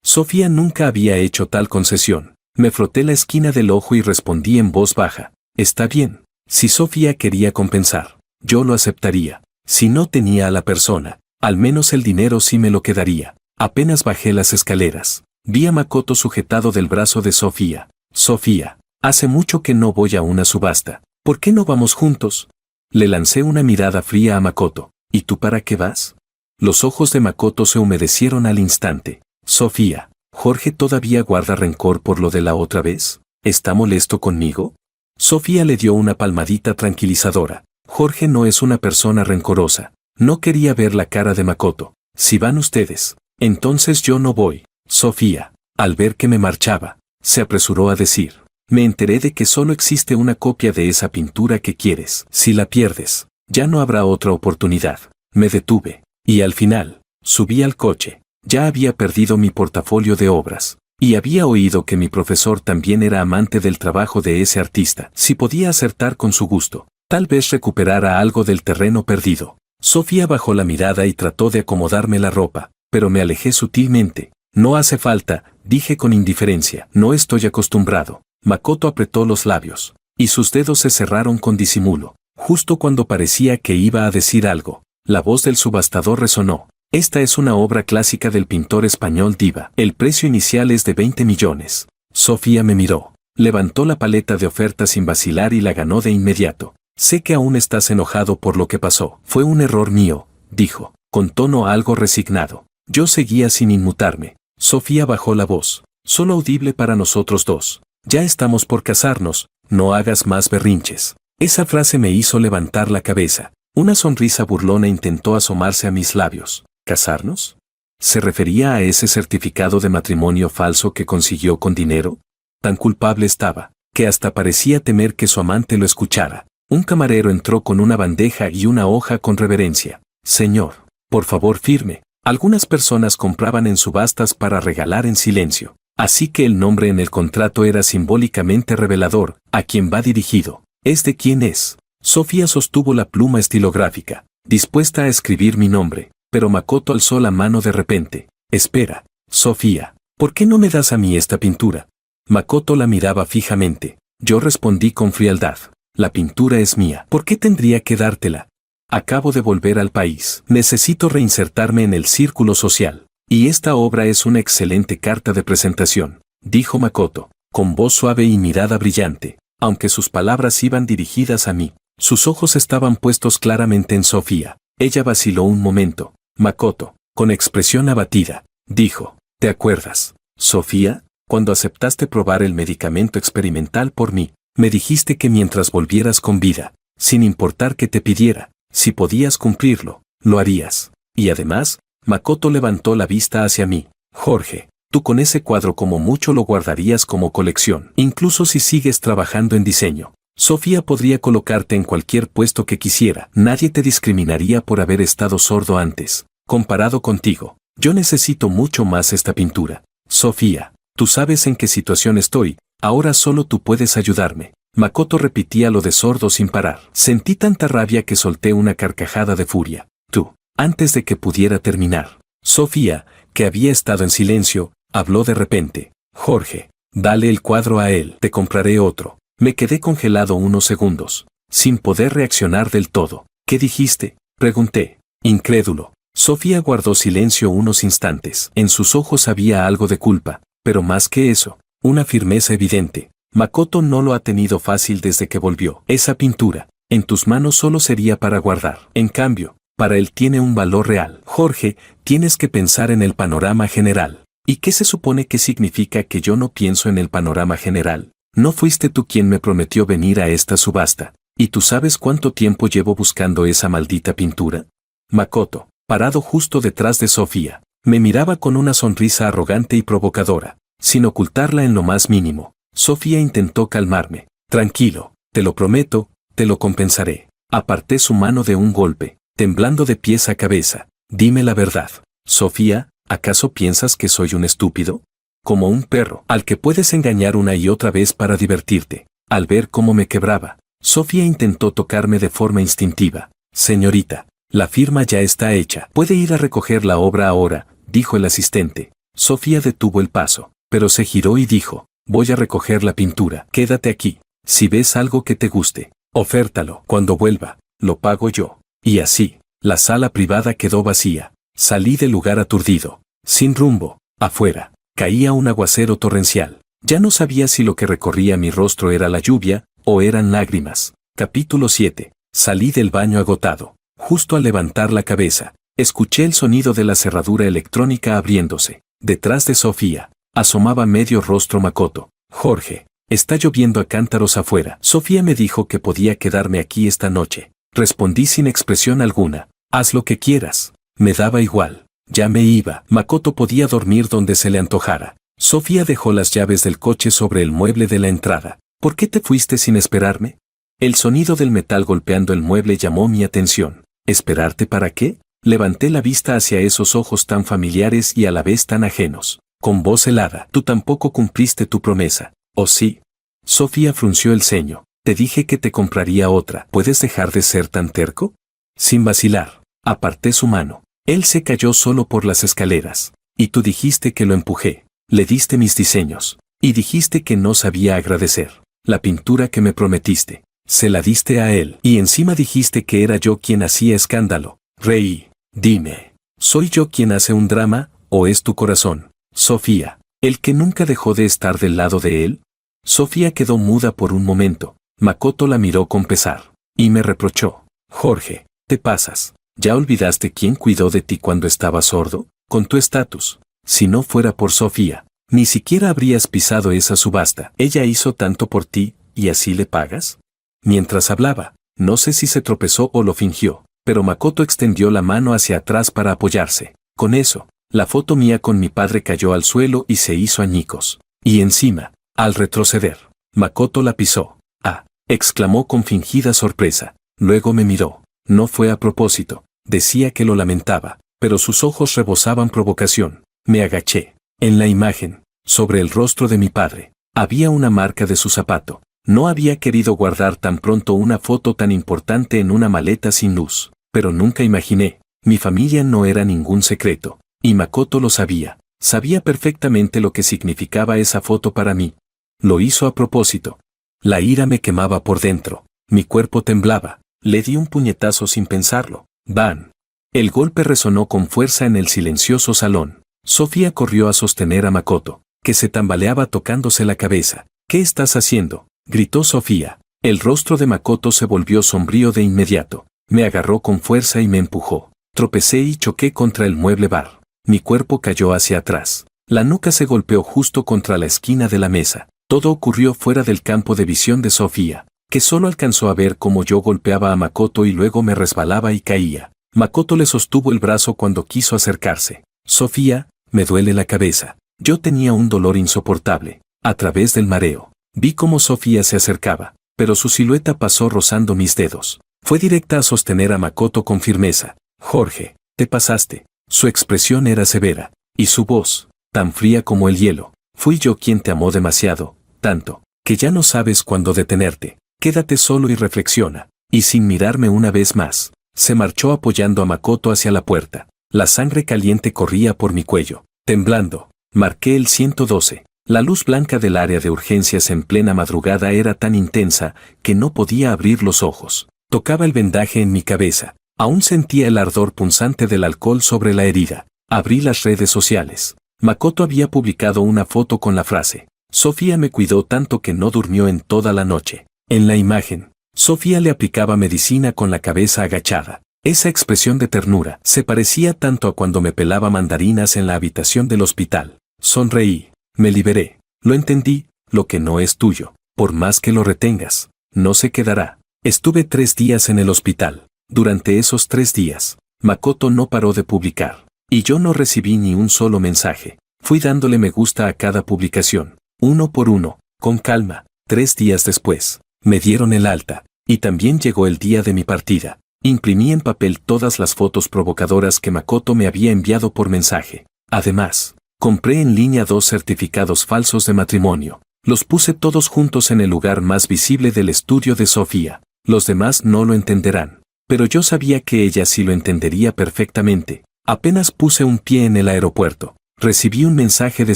Sofía nunca había hecho tal concesión. Me froté la esquina del ojo y respondí en voz baja. Está bien. Si Sofía quería compensar, yo lo aceptaría. Si no tenía a la persona, al menos el dinero sí me lo quedaría. Apenas bajé las escaleras, vi a Makoto sujetado del brazo de Sofía. Sofía, hace mucho que no voy a una subasta. ¿Por qué no vamos juntos? Le lancé una mirada fría a Makoto. ¿Y tú para qué vas? Los ojos de Makoto se humedecieron al instante. Sofía, ¿Jorge todavía guarda rencor por lo de la otra vez? ¿Está molesto conmigo? Sofía le dio una palmadita tranquilizadora. Jorge no es una persona rencorosa. No quería ver la cara de Makoto. Si van ustedes, entonces yo no voy. Sofía, al ver que me marchaba, se apresuró a decir. Me enteré de que solo existe una copia de esa pintura que quieres. Si la pierdes, ya no habrá otra oportunidad. Me detuve, y al final, subí al coche. Ya había perdido mi portafolio de obras, y había oído que mi profesor también era amante del trabajo de ese artista. Si podía acertar con su gusto, tal vez recuperara algo del terreno perdido. Sofía bajó la mirada y trató de acomodarme la ropa, pero me alejé sutilmente. No hace falta, dije con indiferencia. No estoy acostumbrado. Makoto apretó los labios, y sus dedos se cerraron con disimulo. Justo cuando parecía que iba a decir algo, La voz del subastador resonó. Esta es una obra clásica del pintor español Diva. El precio inicial es de 20 millones. Sofía me miró. Levantó la paleta de oferta sin vacilar y la ganó de inmediato. Sé que aún estás enojado por lo que pasó. Fue un error mío, dijo, con tono algo resignado. Yo seguía sin inmutarme. Sofía bajó la voz, solo audible para nosotros dos. Ya estamos por casarnos, no hagas más berrinches. Esa frase me hizo levantar la cabeza. Una sonrisa burlona intentó asomarse a mis labios. ¿Casarnos? ¿Se refería a ese certificado de matrimonio falso que consiguió con dinero? Tan culpable estaba, que hasta parecía temer que su amante lo escuchara. Un camarero entró con una bandeja y una hoja con reverencia. Señor, por favor firme. Algunas personas compraban en subastas para regalar en silencio. Así que el nombre en el contrato era simbólicamente revelador. ¿A quién va dirigido? ¿Es de quién es? Sofía sostuvo la pluma estilográfica, dispuesta a escribir mi nombre, pero Makoto alzó la mano de repente. Espera, Sofía, ¿por qué no me das a mí esta pintura? Makoto la miraba fijamente. Yo respondí con frialdad. La pintura es mía. ¿Por qué tendría que dártela? Acabo de volver al país. Necesito reinsertarme en el círculo social. Y esta obra es una excelente carta de presentación, dijo Makoto, con voz suave y mirada brillante. Aunque sus palabras iban dirigidas a mí, sus ojos estaban puestos claramente en Sofía. Ella vaciló un momento. Makoto, con expresión abatida, dijo, ¿te acuerdas, Sofía? Cuando aceptaste probar el medicamento experimental por mí, me dijiste que mientras volvieras con vida, sin importar qué te pidiera, si podías cumplirlo, lo harías. Y además, Makoto levantó la vista hacia mí. Jorge, tú con ese cuadro como mucho lo guardarías como colección. Incluso si sigues trabajando en diseño, Sofía podría colocarte en cualquier puesto que quisiera. Nadie te discriminaría por haber estado sordo antes. Comparado contigo, yo necesito mucho más esta pintura. Sofía, tú sabes en qué situación estoy. Ahora solo tú puedes ayudarme. Makoto repetía lo de sordo sin parar. Sentí tanta rabia que solté una carcajada de furia. Tú, antes de que pudiera terminar. Sofía, que había estado en silencio, habló de repente. Jorge, dale el cuadro a él. Te compraré otro. Me quedé congelado unos segundos, sin poder reaccionar del todo. ¿Qué dijiste? Pregunté, incrédulo. Sofía guardó silencio unos instantes. En sus ojos había algo de culpa, pero más que eso, una firmeza evidente. Makoto no lo ha tenido fácil desde que volvió. Esa pintura, en tus manos solo sería para guardar. En cambio, para él tiene un valor real. Jorge, tienes que pensar en el panorama general. ¿Y qué se supone que significa que yo no pienso en el panorama general? No fuiste tú quien me prometió venir a esta subasta. ¿Y tú sabes cuánto tiempo llevo buscando esa maldita pintura? Makoto, parado justo detrás de Sofía, me miraba con una sonrisa arrogante y provocadora, sin ocultarla en lo más mínimo. Sofía intentó calmarme. Tranquilo, te lo prometo, te lo compensaré. Aparté su mano de un golpe, temblando de pies a cabeza. Dime la verdad. Sofía, ¿acaso piensas que soy un estúpido? Como un perro, al que puedes engañar una y otra vez para divertirte. Al ver cómo me quebraba, Sofía intentó tocarme de forma instintiva. Señorita, la firma ya está hecha. Puede ir a recoger la obra ahora, dijo el asistente. Sofía detuvo el paso, pero se giró y dijo, voy a recoger la pintura. Quédate aquí. Si ves algo que te guste, ofértalo. Cuando vuelva, lo pago yo. Y así, la sala privada quedó vacía. Salí del lugar aturdido, sin rumbo. Afuera, caía un aguacero torrencial. Ya no sabía si lo que recorría mi rostro era la lluvia, o eran lágrimas. Capítulo 7. Salí del baño agotado. Justo al levantar la cabeza, escuché el sonido de la cerradura electrónica abriéndose. Detrás de Sofía, asomaba medio rostro Makoto. Jorge, está lloviendo a cántaros afuera. Sofía me dijo que podía quedarme aquí esta noche. Respondí sin expresión alguna. Haz lo que quieras. Me daba igual. Ya me iba. Makoto podía dormir donde se le antojara. Sofía dejó las llaves del coche sobre el mueble de la entrada. ¿Por qué te fuiste sin esperarme? El sonido del metal golpeando el mueble llamó mi atención. ¿Esperarte para qué? Levanté la vista hacia esos ojos tan familiares y a la vez tan ajenos. Con voz helada, tú tampoco cumpliste tu promesa. ¿O sí? Sofía frunció el ceño. Te dije que te compraría otra. ¿Puedes dejar de ser tan terco? Sin vacilar, aparté su mano. Él se cayó solo por las escaleras. Y tú dijiste que lo empujé. Le diste mis diseños. Y dijiste que no sabía agradecer. La pintura que me prometiste. Se la diste a él. Y encima dijiste que era yo quien hacía escándalo. Reí. Dime, ¿soy yo quien hace un drama, o es tu corazón, Sofía, el que nunca dejó de estar del lado de él? Sofía quedó muda por un momento. Makoto la miró con pesar, y me reprochó. Jorge, te pasas. ¿Ya olvidaste quién cuidó de ti cuando estabas sordo? Con tu estatus. Si no fuera por Sofía, ni siquiera habrías pisado esa subasta. Ella hizo tanto por ti, ¿y así le pagas? Mientras hablaba, no sé si se tropezó o lo fingió, pero Makoto extendió la mano hacia atrás para apoyarse. Con eso, la foto mía con mi padre cayó al suelo y se hizo añicos. Y encima, al retroceder, Makoto la pisó. ¡Ah!, exclamó con fingida sorpresa. Luego me miró. No fue a propósito. Decía que lo lamentaba, pero sus ojos rebosaban provocación. Me agaché. En la imagen, sobre el rostro de mi padre, había una marca de su zapato. No había querido guardar tan pronto una foto tan importante en una maleta sin luz, pero nunca imaginé. Mi familia no era ningún secreto, y Makoto lo sabía. Sabía perfectamente lo que significaba esa foto para mí. Lo hizo a propósito. La ira me quemaba por dentro. Mi cuerpo temblaba. Le di un puñetazo sin pensarlo. ¡Bam! El golpe resonó con fuerza en el silencioso salón. Sofía corrió a sostener a Makoto, que se tambaleaba tocándose la cabeza. ¿Qué estás haciendo?, gritó Sofía. El rostro de Makoto se volvió sombrío de inmediato. Me agarró con fuerza y me empujó. Tropecé y choqué contra el mueble bar. Mi cuerpo cayó hacia atrás. La nuca se golpeó justo contra la esquina de la mesa. Todo ocurrió fuera del campo de visión de Sofía, que solo alcanzó a ver cómo yo golpeaba a Makoto y luego me resbalaba y caía. Makoto le sostuvo el brazo cuando quiso acercarse. Sofía, me duele la cabeza. Yo tenía un dolor insoportable. A través del mareo, vi cómo Sofía se acercaba, pero su silueta pasó rozando mis dedos. Fue directa a sostener a Makoto con firmeza. Jorge, te pasaste. Su expresión era severa, y su voz, tan fría como el hielo. Fui yo quien te amó demasiado, tanto, que ya no sabes cuándo detenerte. Quédate solo y reflexiona. Y sin mirarme una vez más, se marchó apoyando a Makoto hacia la puerta. La sangre caliente corría por mi cuello. Temblando, marqué el 112. La luz blanca del área de urgencias en plena madrugada era tan intensa que no podía abrir los ojos. Tocaba el vendaje en mi cabeza. Aún sentía el ardor punzante del alcohol sobre la herida. Abrí las redes sociales. Makoto había publicado una foto con la frase: Sofía me cuidó tanto que no durmió en toda la noche. En la imagen, Sofía le aplicaba medicina con la cabeza agachada. Esa expresión de ternura se parecía tanto a cuando me pelaba mandarinas en la habitación del hospital. Sonreí. Me liberé. Lo entendí. Lo que no es tuyo, por más que lo retengas, no se quedará. Estuve 3 días en el hospital. Durante esos 3 días, Makoto no paró de publicar. Y yo no recibí ni un solo mensaje. Fui dándole me gusta a cada publicación, uno por uno, con calma. 3 días después, me dieron el alta, y también llegó el día de mi partida. Imprimí en papel todas las fotos provocadoras que Makoto me había enviado por mensaje. Además, compré en línea 2 certificados falsos de matrimonio. Los puse todos juntos en el lugar más visible del estudio de Sofía. Los demás no lo entenderán, pero yo sabía que ella sí lo entendería perfectamente. Apenas puse un pie en el aeropuerto, recibí un mensaje de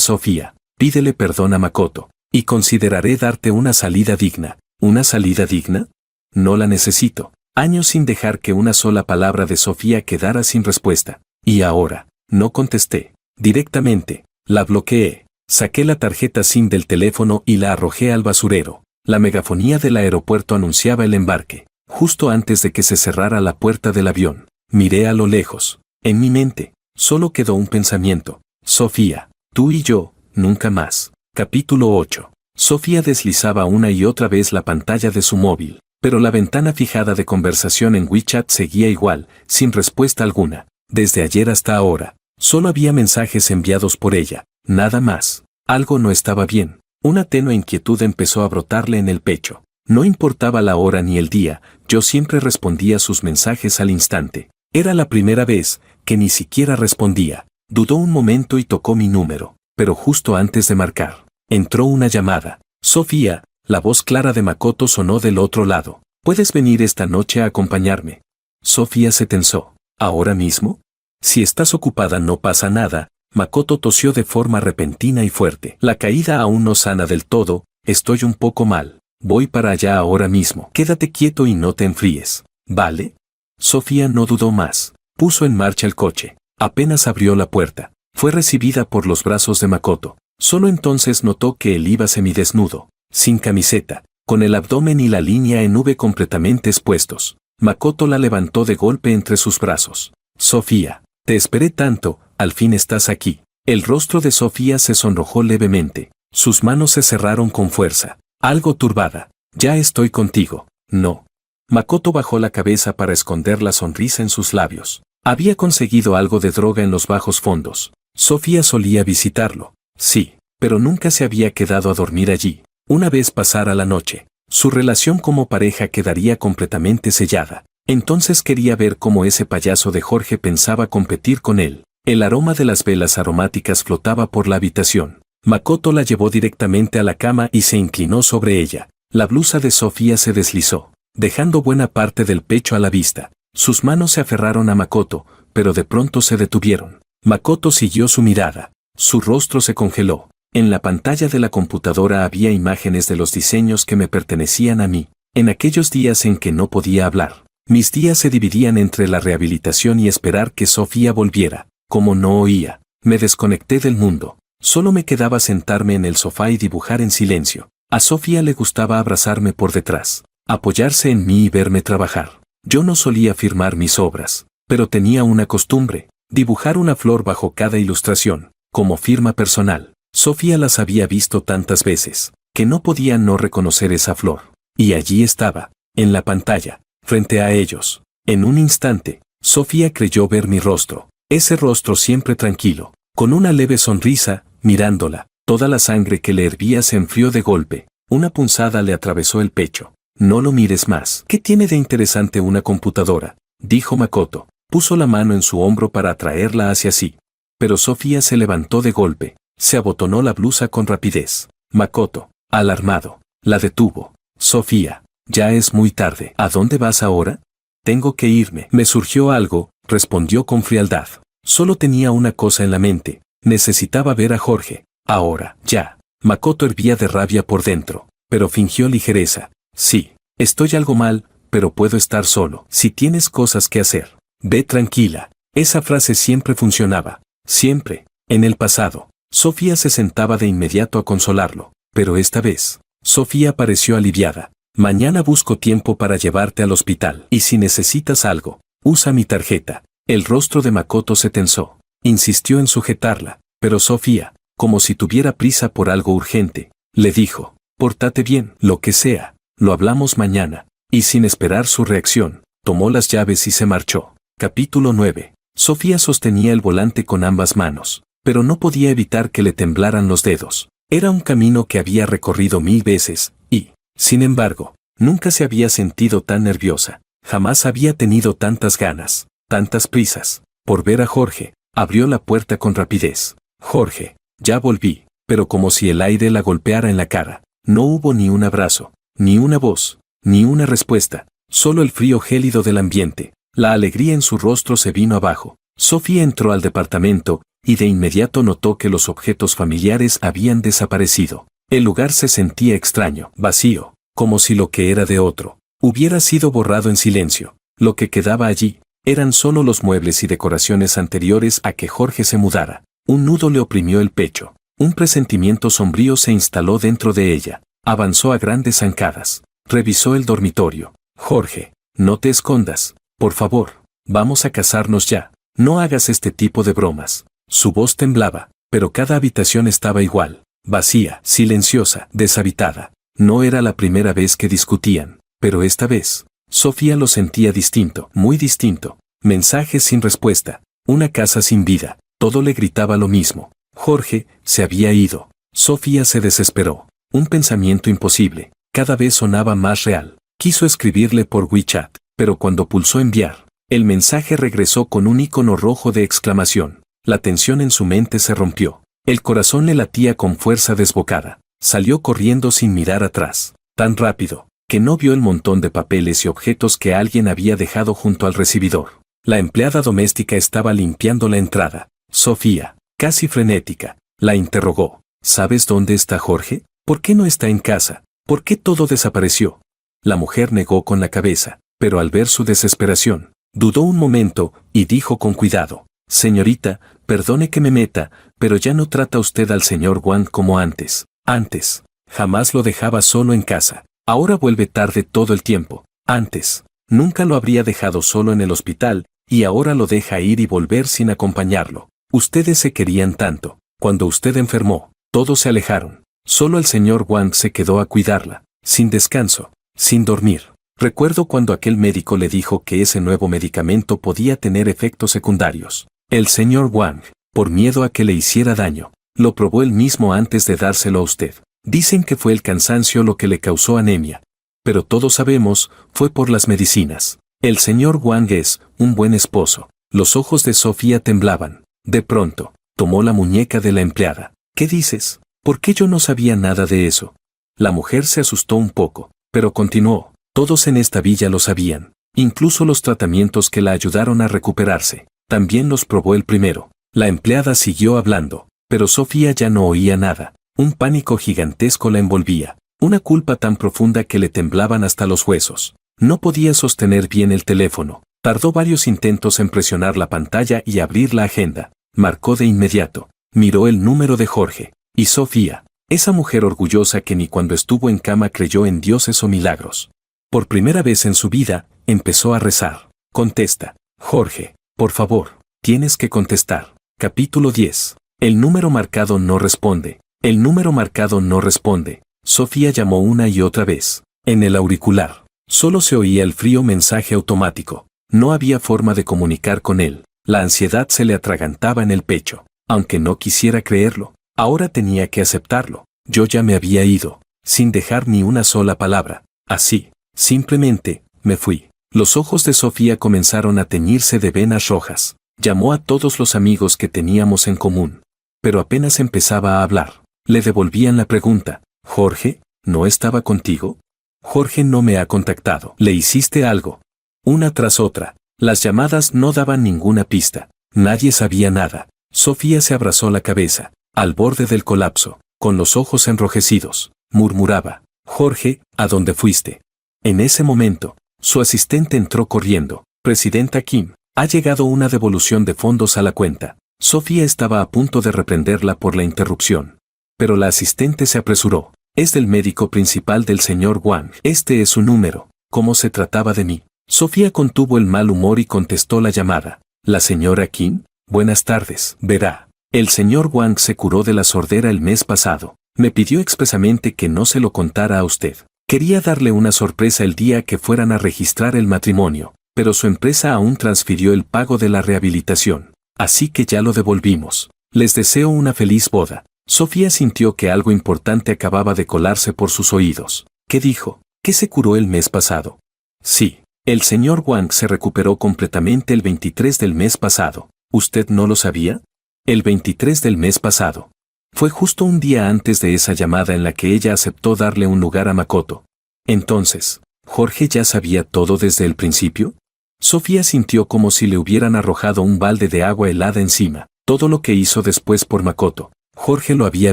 Sofía: pídele perdón a Makoto, y consideraré darte una salida digna. ¿Una salida digna? No la necesito. Años sin dejar que una sola palabra de Sofía quedara sin respuesta. Y ahora, no contesté. Directamente, la bloqueé. Saqué la tarjeta SIM del teléfono y la arrojé al basurero. La megafonía del aeropuerto anunciaba el embarque. Justo antes de que se cerrara la puerta del avión, miré a lo lejos. En mi mente, solo quedó un pensamiento: Sofía, tú y yo, nunca más. Capítulo 8. Sofía deslizaba una y otra vez la pantalla de su móvil, pero la ventana fijada de conversación en WeChat seguía igual, sin respuesta alguna. Desde ayer hasta ahora, solo había mensajes enviados por ella, nada más. Algo no estaba bien. Una tenue inquietud empezó a brotarle en el pecho. No importaba la hora ni el día, yo siempre respondía sus mensajes al instante. Era la primera vez que ni siquiera respondía. Dudó un momento y tocó mi número, pero justo antes de marcar, entró una llamada. Sofía, la voz clara de Makoto sonó del otro lado. ¿Puedes venir esta noche a acompañarme? Sofía se tensó. ¿Ahora mismo? Si estás ocupada no pasa nada. Makoto tosió de forma repentina y fuerte. La caída aún no sana del todo. Estoy un poco mal. Voy para allá ahora mismo. Quédate quieto y no te enfríes, ¿vale? Sofía no dudó más. Puso en marcha el coche. Apenas abrió la puerta, fue recibida por los brazos de Makoto. Solo entonces notó que él iba semidesnudo, sin camiseta, con el abdomen y la línea en V completamente expuestos. Makoto la levantó de golpe entre sus brazos. Sofía, te esperé tanto, al fin estás aquí. El rostro de Sofía se sonrojó levemente. Sus manos se cerraron con fuerza, algo turbada. Ya estoy contigo. No. Makoto bajó la cabeza para esconder la sonrisa en sus labios. Había conseguido algo de droga en los bajos fondos. Sofía solía visitarlo. Sí, pero nunca se había quedado a dormir allí. Una vez pasara la noche, su relación como pareja quedaría completamente sellada. Entonces quería ver cómo ese payaso de Jorge pensaba competir con él. El aroma de las velas aromáticas flotaba por la habitación. Makoto la llevó directamente a la cama y se inclinó sobre ella. La blusa de Sofía se deslizó, dejando buena parte del pecho a la vista. Sus manos se aferraron a Makoto, pero de pronto se detuvieron. Makoto siguió su mirada. Su rostro se congeló. En la pantalla de la computadora había imágenes de los diseños que me pertenecían a mí. En aquellos días en que no podía hablar, mis días se dividían entre la rehabilitación y esperar que Sofía volviera. Como no oía, me desconecté del mundo. Solo me quedaba sentarme en el sofá y dibujar en silencio. A Sofía le gustaba abrazarme por detrás, apoyarse en mí y verme trabajar. Yo no solía firmar mis obras, pero tenía una costumbre: dibujar una flor bajo cada ilustración, como firma personal. Sofía las había visto tantas veces, que no podía no reconocer esa flor. Y allí estaba, en la pantalla, frente a ellos. En un instante, Sofía creyó ver mi rostro, ese rostro siempre tranquilo, con una leve sonrisa. Mirándola, toda la sangre que le hervía se enfrió de golpe. Una punzada le atravesó el pecho. No lo mires más. ¿Qué tiene de interesante una computadora?, dijo Makoto. Puso la mano en su hombro para atraerla hacia sí. Pero Sofía se levantó de golpe. Se abotonó la blusa con rapidez. Makoto, alarmado, la detuvo. Sofía, ya es muy tarde. ¿A dónde vas ahora? Tengo que irme. Me surgió algo, respondió con frialdad. Solo tenía una cosa en la mente. Necesitaba ver a Jorge. Ahora, ya. Makoto hervía de rabia por dentro, pero fingió ligereza. Sí, estoy algo mal, pero puedo estar solo. Si tienes cosas que hacer, ve tranquila. Esa frase siempre funcionaba. Siempre. En el pasado, Sofía se sentaba de inmediato a consolarlo, pero esta vez, Sofía pareció aliviada. Mañana busco tiempo para llevarte al hospital. Y si necesitas algo, usa mi tarjeta. El rostro de Makoto se tensó. Insistió en sujetarla, pero Sofía, como si tuviera prisa por algo urgente, le dijo: pórtate bien, lo que sea, lo hablamos mañana. Y sin esperar su reacción, tomó las llaves y se marchó. Capítulo 9. Sofía sostenía el volante con ambas manos, pero no podía evitar que le temblaran los dedos. Era un camino que había recorrido 1000 veces, y, sin embargo, nunca se había sentido tan nerviosa. Jamás había tenido tantas ganas, tantas prisas, por ver a Jorge. Abrió la puerta con rapidez. Jorge, ya volví, pero como si el aire la golpeara en la cara. No hubo ni un abrazo, ni una voz, ni una respuesta, solo el frío gélido del ambiente. La alegría en su rostro se vino abajo. Sofía entró al departamento, y de inmediato notó que los objetos familiares habían desaparecido. El lugar se sentía extraño, vacío, como si lo que era de otro hubiera sido borrado en silencio. Lo que quedaba allí eran solo los muebles y decoraciones anteriores a que Jorge se mudara. Un nudo le oprimió el pecho. Un presentimiento sombrío se instaló dentro de ella. Avanzó a grandes zancadas. Revisó el dormitorio. Jorge, no te escondas, por favor. Vamos a casarnos ya. No hagas este tipo de bromas. Su voz temblaba, pero cada habitación estaba igual. Vacía, silenciosa, deshabitada. No era la primera vez que discutían, pero esta vez Sofía lo sentía distinto, muy distinto. Mensajes sin respuesta, una casa sin vida, todo le gritaba lo mismo. Jorge se había ido. Sofía se desesperó. Un pensamiento imposible, cada vez sonaba más real. Quiso escribirle por WeChat, pero cuando pulsó enviar, el mensaje regresó con un icono rojo de exclamación. La tensión en su mente se rompió. El corazón le latía con fuerza desbocada. Salió corriendo sin mirar atrás, tan rápido que no vio el montón de papeles y objetos que alguien había dejado junto al recibidor. La empleada doméstica estaba limpiando la entrada. Sofía, casi frenética, la interrogó. ¿Sabes dónde está Jorge? ¿Por qué no está en casa? ¿Por qué todo desapareció? La mujer negó con la cabeza, pero al ver su desesperación, Dudó un momento, y dijo con cuidado: señorita, perdone que me meta, pero ya no trata usted al señor Wang como antes. Antes, jamás lo dejaba solo en casa. Ahora vuelve tarde todo el tiempo. Antes, nunca lo habría dejado solo en el hospital, y ahora lo deja ir y volver sin acompañarlo. Ustedes se querían tanto. Cuando usted enfermó, todos se alejaron. Solo el señor Wang se quedó a cuidarla, sin descanso, sin dormir. Recuerdo cuando aquel médico le dijo que ese nuevo medicamento podía tener efectos secundarios. El señor Wang, por miedo a que le hiciera daño, lo probó él mismo antes de dárselo a usted. Dicen que fue el cansancio lo que le causó anemia. Pero todos sabemos, fue por las medicinas. El señor Wang es un buen esposo. Los ojos de Sofía temblaban. De pronto, tomó la muñeca de la empleada. ¿Qué dices? ¿Por qué yo no sabía nada de eso? La mujer se asustó un poco, pero continuó. Todos en esta villa lo sabían. Incluso los tratamientos que la ayudaron a recuperarse. También los probó el primero. La empleada siguió hablando, pero Sofía ya no oía nada. Un pánico gigantesco la envolvía. Una culpa tan profunda que le temblaban hasta los huesos. No podía sostener bien el teléfono. Tardó varios intentos en presionar la pantalla y abrir la agenda. Marcó de inmediato. Miró el número de Jorge. Y Sofía, esa mujer orgullosa que ni cuando estuvo en cama creyó en dioses o milagros. Por primera vez en su vida, empezó a rezar. Contesta. Jorge, por favor, tienes que contestar. Capítulo 10. El número marcado no responde. El número marcado no responde. Sofía llamó una y otra vez. En el auricular, solo se oía el frío mensaje automático. No había forma de comunicar con él. La ansiedad se le atragantaba en el pecho. Aunque no quisiera creerlo, ahora tenía que aceptarlo. Yo ya me había ido, sin dejar ni una sola palabra. Así, simplemente, me fui. Los ojos de Sofía comenzaron a teñirse de venas rojas. Llamó a todos los amigos que teníamos en común. Pero apenas empezaba a hablar, le devolvían la pregunta. Jorge, ¿no estaba contigo? Jorge no me ha contactado. ¿Le hiciste algo? Una tras otra. Las llamadas no daban ninguna pista. Nadie sabía nada. Sofía se abrazó la cabeza, al borde del colapso, con los ojos enrojecidos. Murmuraba. Jorge, ¿a dónde fuiste? En ese momento, su asistente entró corriendo. Presidenta Kim, ha llegado una devolución de fondos a la cuenta. Sofía estaba a punto de reprenderla por la interrupción. Pero la asistente se apresuró. Es del médico principal del señor Wang. Este es su número. ¿Cómo se trataba de mí? Sofía contuvo el mal humor y contestó la llamada. ¿La señora Kim? Buenas tardes. Verá. El señor Wang se curó de la sordera el mes pasado. Me pidió expresamente que no se lo contara a usted. Quería darle una sorpresa el día que fueran a registrar el matrimonio, pero su empresa aún transfirió el pago de la rehabilitación. Así que ya lo devolvimos. Les deseo una feliz boda. Sofía sintió que algo importante acababa de colarse por sus oídos. ¿Qué dijo? ¿Que se curó el mes pasado? Sí. El señor Wang se recuperó completamente el 23 del mes pasado. ¿Usted no lo sabía? El 23 del mes pasado. Fue justo un día antes de esa llamada en la que ella aceptó darle un lugar a Makoto. Entonces, ¿Jorge ya sabía todo desde el principio? Sofía sintió como si le hubieran arrojado un balde de agua helada encima. Todo lo que hizo después por Makoto, Jorge lo había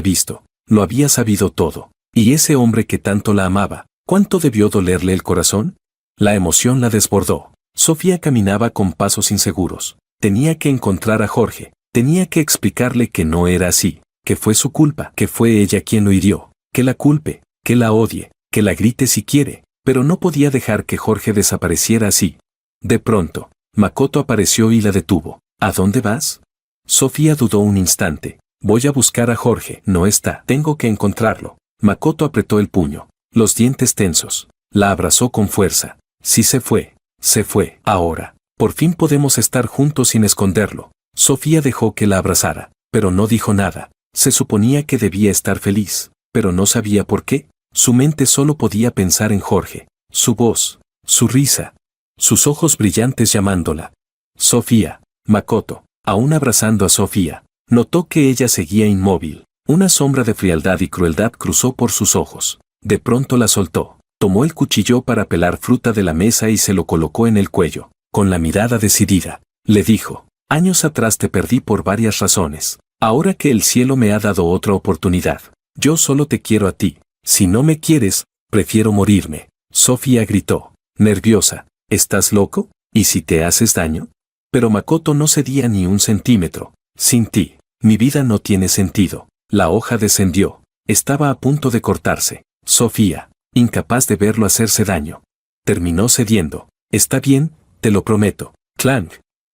visto, lo había sabido todo. Y ese hombre que tanto la amaba, ¿cuánto debió dolerle el corazón? La emoción la desbordó. Sofía caminaba con pasos inseguros. Tenía que encontrar a Jorge, tenía que explicarle que no era así, que fue su culpa, que fue ella quien lo hirió, que la culpe, que la odie, que la grite si quiere, pero no podía dejar que Jorge desapareciera así. De pronto, Makoto apareció y la detuvo. ¿A dónde vas? Sofía dudó un instante. Voy a buscar a Jorge. No está. Tengo que encontrarlo. Makoto apretó el puño, los dientes tensos. La abrazó con fuerza. Sí se fue. Se fue. Ahora, por fin podemos estar juntos sin esconderlo. Sofía dejó que la abrazara, pero no dijo nada. Se suponía que debía estar feliz, pero no sabía por qué. Su mente solo podía pensar en Jorge, su voz, su risa, sus ojos brillantes llamándola. Sofía. Makoto, aún abrazando a Sofía, notó que ella seguía inmóvil. Una sombra de frialdad y crueldad cruzó por sus ojos. De pronto la soltó. Tomó el cuchillo para pelar fruta de la mesa y se lo colocó en el cuello. Con la mirada decidida, le dijo, años atrás te perdí por varias razones. Ahora que el cielo me ha dado otra oportunidad, yo solo te quiero a ti. Si no me quieres, prefiero morirme. Sofía gritó, nerviosa. ¿Estás loco? ¿Y si te haces daño? Pero Makoto no cedía ni un centímetro. Sin ti, mi vida no tiene sentido. La hoja descendió. Estaba a punto de cortarse. Sofía, incapaz de verlo hacerse daño, terminó cediendo. Está bien, te lo prometo. Clank.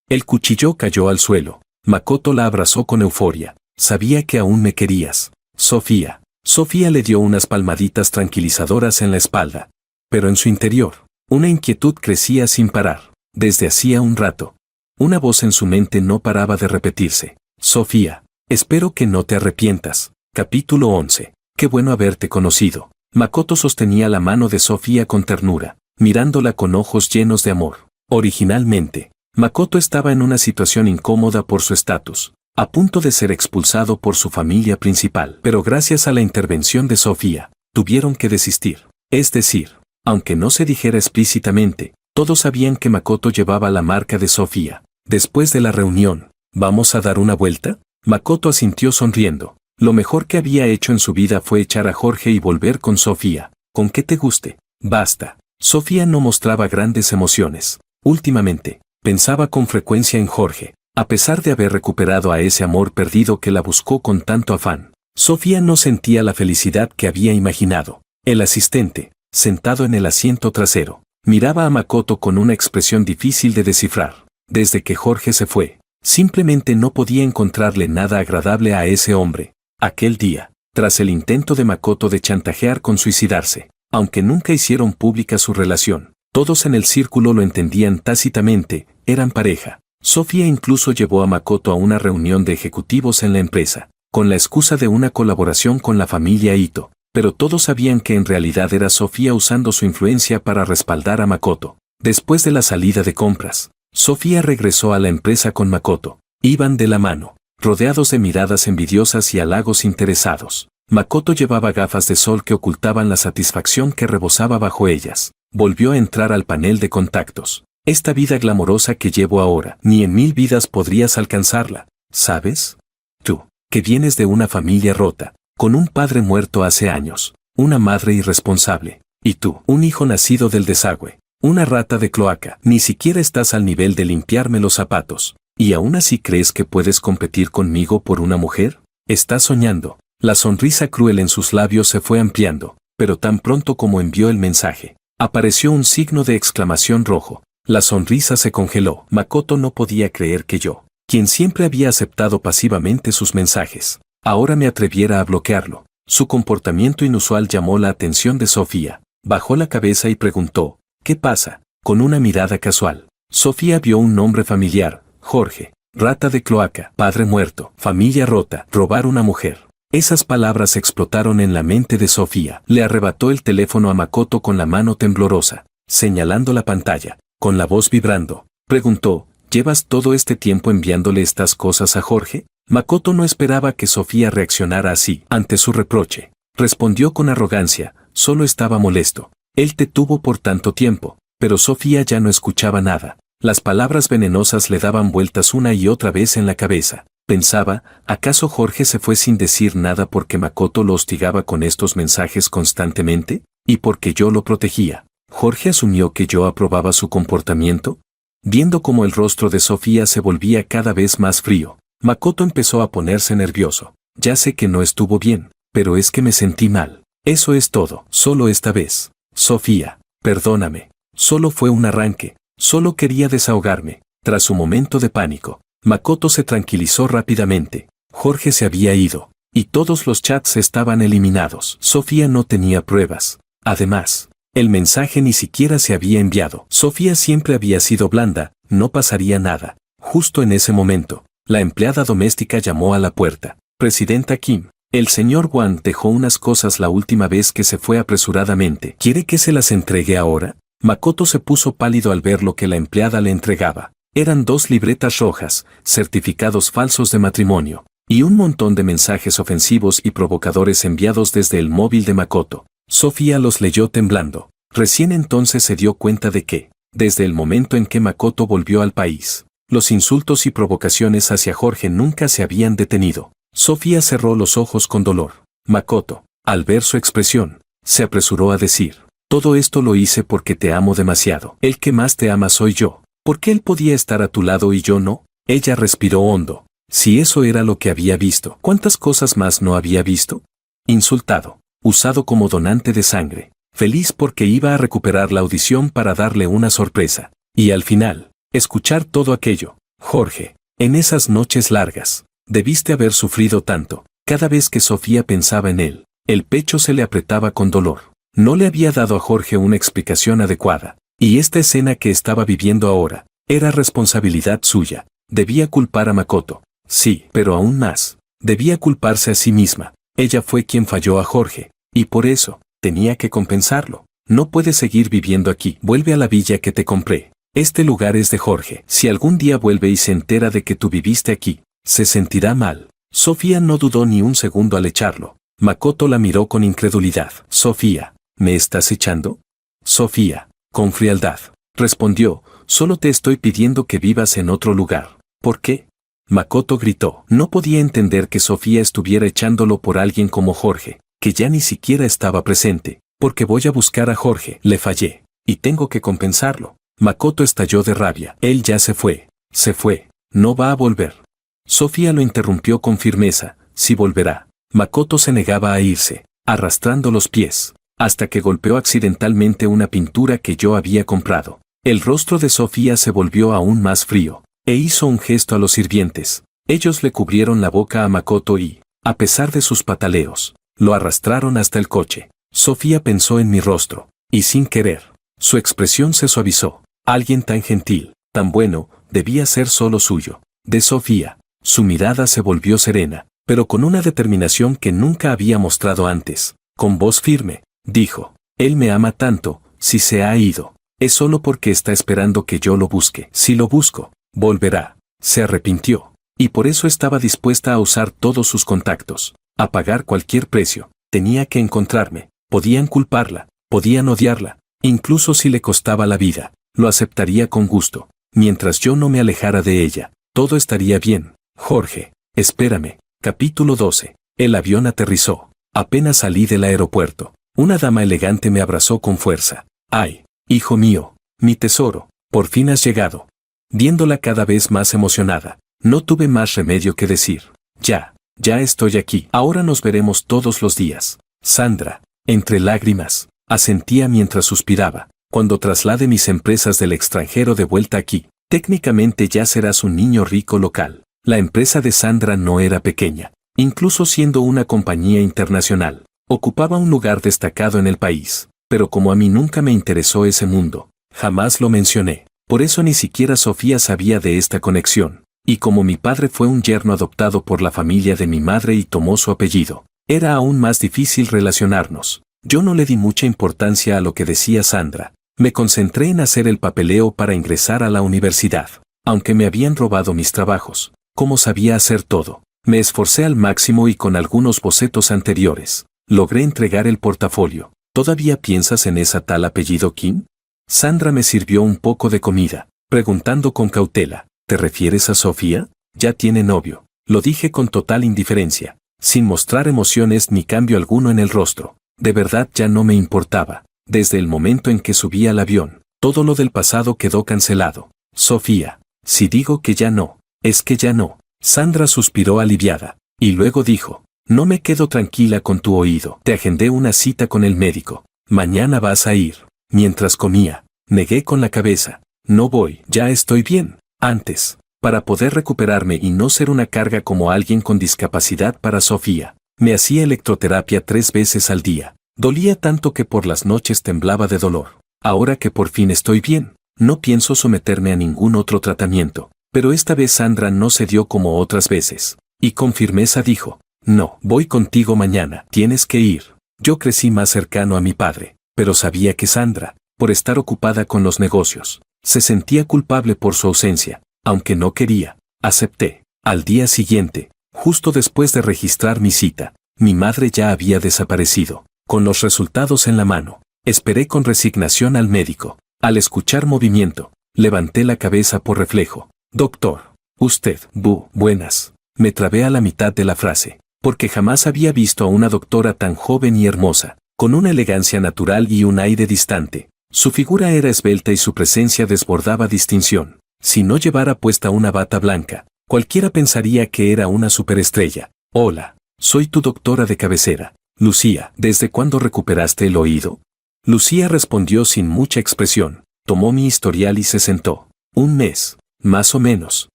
El cuchillo cayó al suelo. Makoto la abrazó con euforia. Sabía que aún me querías. Sofía. Sofía le dio unas palmaditas tranquilizadoras en la espalda. Pero en su interior, una inquietud crecía sin parar. Desde hacía un rato. Una voz en su mente no paraba de repetirse. Sofía, espero que no te arrepientas. Capítulo 11. Qué bueno haberte conocido. Makoto sostenía la mano de Sofía con ternura, mirándola con ojos llenos de amor. Originalmente, Makoto estaba en una situación incómoda por su estatus, a punto de ser expulsado por su familia principal. Pero gracias a la intervención de Sofía, tuvieron que desistir. Es decir, aunque no se dijera explícitamente, todos sabían que Makoto llevaba la marca de Sofía. Después de la reunión, ¿vamos a dar una vuelta? Makoto asintió sonriendo. Lo mejor que había hecho en su vida fue echar a Jorge y volver con Sofía. ¿Con qué te guste? Basta. Sofía no mostraba grandes emociones. Últimamente, pensaba con frecuencia en Jorge, a pesar de haber recuperado a ese amor perdido que la buscó con tanto afán. Sofía no sentía la felicidad que había imaginado. El asistente, sentado en el asiento trasero, miraba a Makoto con una expresión difícil de descifrar. Desde que Jorge se fue, simplemente no podía encontrarle nada agradable a ese hombre. Aquel día, tras el intento de Makoto de chantajear con suicidarse, aunque nunca hicieron pública su relación, todos en el círculo lo entendían tácitamente, eran pareja. Sofía incluso llevó a Makoto a una reunión de ejecutivos en la empresa, con la excusa de una colaboración con la familia Ito, pero todos sabían que en realidad era Sofía usando su influencia para respaldar a Makoto. Después de la salida de compras, Sofía regresó a la empresa con Makoto. Iban de la mano, rodeados de miradas envidiosas y halagos interesados. Makoto llevaba gafas de sol que ocultaban la satisfacción que rebosaba bajo ellas. Volvió a entrar al panel de contactos. Esta vida glamorosa que llevo ahora, ni en 1000 vidas podrías alcanzarla, ¿sabes? Tú, que vienes de una familia rota, con un padre muerto hace años, una madre irresponsable, y tú, un hijo nacido del desagüe, una rata de cloaca, ni siquiera estás al nivel de limpiarme los zapatos. ¿Y aún así crees que puedes competir conmigo por una mujer? Estás soñando. La sonrisa cruel en sus labios se fue ampliando, pero tan pronto como envió el mensaje, apareció un signo de exclamación rojo. La sonrisa se congeló. Makoto no podía creer que yo, quien siempre había aceptado pasivamente sus mensajes, ahora me atreviera a bloquearlo. Su comportamiento inusual llamó la atención de Sofía. Bajó la cabeza y preguntó, ¿qué pasa? Con una mirada casual. Sofía vio un nombre familiar. Jorge, rata de cloaca, padre muerto, familia rota, robar una mujer. Esas palabras explotaron en la mente de Sofía. Le arrebató el teléfono a Makoto con la mano temblorosa, señalando la pantalla. Con la voz vibrando, preguntó, ¿llevas todo este tiempo enviándole estas cosas a Jorge? Makoto no esperaba que Sofía reaccionara así ante su reproche. Respondió con arrogancia, solo estaba molesto. Él te tuvo por tanto tiempo, pero Sofía ya no escuchaba nada. Las palabras venenosas le daban vueltas una y otra vez en la cabeza. Pensaba, ¿acaso Jorge se fue sin decir nada porque Makoto lo hostigaba con estos mensajes constantemente? ¿Y porque yo lo protegía? ¿Jorge asumió que yo aprobaba su comportamiento? Viendo cómo el rostro de Sofía se volvía cada vez más frío, Makoto empezó a ponerse nervioso. Ya sé que no estuvo bien, pero es que me sentí mal. Eso es todo, solo esta vez. Sofía, perdóname. Solo fue un arranque. Solo quería desahogarme. Tras un momento de pánico, Makoto se tranquilizó rápidamente. Jorge se había ido, y todos los chats estaban eliminados. Sofía no tenía pruebas. Además, el mensaje ni siquiera se había enviado. Sofía siempre había sido blanda, no pasaría nada. Justo en ese momento, la empleada doméstica llamó a la puerta. Presidenta Kim, el señor Wang dejó unas cosas la última vez que se fue apresuradamente. ¿Quiere que se las entregue ahora? Makoto se puso pálido al ver lo que la empleada le entregaba. Eran 2 libretas rojas, certificados falsos de matrimonio, y un montón de mensajes ofensivos y provocadores enviados desde el móvil de Makoto. Sofía los leyó temblando. Recién entonces se dio cuenta de que, desde el momento en que Makoto volvió al país, los insultos y provocaciones hacia Jorge nunca se habían detenido. Sofía cerró los ojos con dolor. Makoto, al ver su expresión, se apresuró a decir, todo esto lo hice porque te amo demasiado. El que más te ama soy yo. ¿Por qué él podía estar a tu lado y yo no? Ella respiró hondo. Si eso era lo que había visto, ¿cuántas cosas más no había visto? Insultado, usado como donante de sangre, feliz porque iba a recuperar la audición para darle una sorpresa. Y al final, escuchar todo aquello. Jorge, en esas noches largas, debiste haber sufrido tanto. Cada vez que Sofía pensaba en él, el pecho se le apretaba con dolor. No le había dado a Jorge una explicación adecuada. Y esta escena que estaba viviendo ahora, era responsabilidad suya. Debía culpar a Makoto. Sí, pero aún más. Debía culparse a sí misma. Ella fue quien falló a Jorge. Y por eso, tenía que compensarlo. No puedes seguir viviendo aquí. Vuelve a la villa que te compré. Este lugar es de Jorge. Si algún día vuelve y se entera de que tú viviste aquí, se sentirá mal. Sofía no dudó ni un segundo al echarlo. Makoto la miró con incredulidad. Sofía, ¿me estás echando? Sofía, con frialdad, respondió, solo te estoy pidiendo que vivas en otro lugar. ¿Por qué? Makoto gritó. No podía entender que Sofía estuviera echándolo por alguien como Jorge, que ya ni siquiera estaba presente. Porque voy a buscar a Jorge. Le fallé. Y tengo que compensarlo. Makoto estalló de rabia. Él ya se fue. Se fue. No va a volver. Sofía lo interrumpió con firmeza. Sí volverá. Makoto se negaba a irse, arrastrando los pies, hasta que golpeó accidentalmente una pintura que yo había comprado. El rostro de Sofía se volvió aún más frío, e hizo un gesto a los sirvientes. Ellos le cubrieron la boca a Makoto y, a pesar de sus pataleos, lo arrastraron hasta el coche. Sofía pensó en mi rostro, y sin querer, su expresión se suavizó. Alguien tan gentil, tan bueno, debía ser solo suyo. De Sofía, su mirada se volvió serena, pero con una determinación que nunca había mostrado antes. Con voz firme, dijo, él me ama tanto, si se ha ido, es solo porque está esperando que yo lo busque. Si lo busco, volverá. Se arrepintió, y por eso estaba dispuesta a usar todos sus contactos, a pagar cualquier precio. Tenía que encontrarme. Podían culparla, podían odiarla, incluso si le costaba la vida, lo aceptaría con gusto. Mientras yo no me alejara de ella, todo estaría bien. Jorge, espérame. Capítulo 12. El avión aterrizó. Apenas salí del aeropuerto. Una dama elegante me abrazó con fuerza. ¡Ay, hijo mío, mi tesoro, por fin has llegado! Viéndola cada vez más emocionada, no tuve más remedio que decir. Ya estoy aquí. Ahora nos veremos todos los días. Sandra, entre lágrimas, asentía mientras suspiraba. Cuando traslade mis empresas del extranjero de vuelta aquí, técnicamente ya serás un niño rico local. La empresa de Sandra no era pequeña, incluso siendo una compañía internacional. Ocupaba un lugar destacado en el país, pero como a mí nunca me interesó ese mundo, jamás lo mencioné. Por eso ni siquiera Sofía sabía de esta conexión. Y como mi padre fue un yerno adoptado por la familia de mi madre y tomó su apellido, era aún más difícil relacionarnos. Yo no le di mucha importancia a lo que decía Sandra. Me concentré en hacer el papeleo para ingresar a la universidad. Aunque me habían robado mis trabajos, como sabía hacer todo, me esforcé al máximo y con algunos bocetos anteriores, logré entregar el portafolio. ¿Todavía piensas en esa tal apellido Kim? Sandra me sirvió un poco de comida, preguntando con cautela, ¿te refieres a Sofía? Ya tiene novio. Lo dije con total indiferencia, sin mostrar emociones ni cambio alguno en el rostro. De verdad ya no me importaba. Desde el momento en que subí al avión, todo lo del pasado quedó cancelado. Sofía, si digo que ya no, es que ya no. Sandra suspiró aliviada, y luego dijo, no me quedo tranquila con tu oído. Te agendé una cita con el médico. Mañana vas a ir. Mientras comía, negué con la cabeza. No voy, ya estoy bien. Antes, para poder recuperarme y no ser una carga como alguien con discapacidad para Sofía, me hacía electroterapia 3 veces al día. Dolía tanto que por las noches temblaba de dolor. Ahora que por fin estoy bien, no pienso someterme a ningún otro tratamiento. Pero esta vez Sandra no cedió como otras veces, y con firmeza dijo, no, voy contigo mañana, tienes que ir. Yo crecí más cercano a mi padre, pero sabía que Sandra, por estar ocupada con los negocios, se sentía culpable por su ausencia, aunque no quería. Acepté. Al día siguiente, justo después de registrar mi cita, mi madre ya había desaparecido. Con los resultados en la mano, esperé con resignación al médico. Al escuchar movimiento, levanté la cabeza por reflejo. Doctor, usted, buenas. Me trabé a la mitad de la frase, porque jamás había visto a una doctora tan joven y hermosa, con una elegancia natural y un aire distante. Su figura era esbelta y su presencia desbordaba distinción. Si no llevara puesta una bata blanca, cualquiera pensaría que era una superestrella. Hola, soy tu doctora de cabecera, Lucía. ¿Desde cuándo recuperaste el oído? Lucía respondió sin mucha expresión. Tomó mi historial y se sentó. Un mes, más o menos.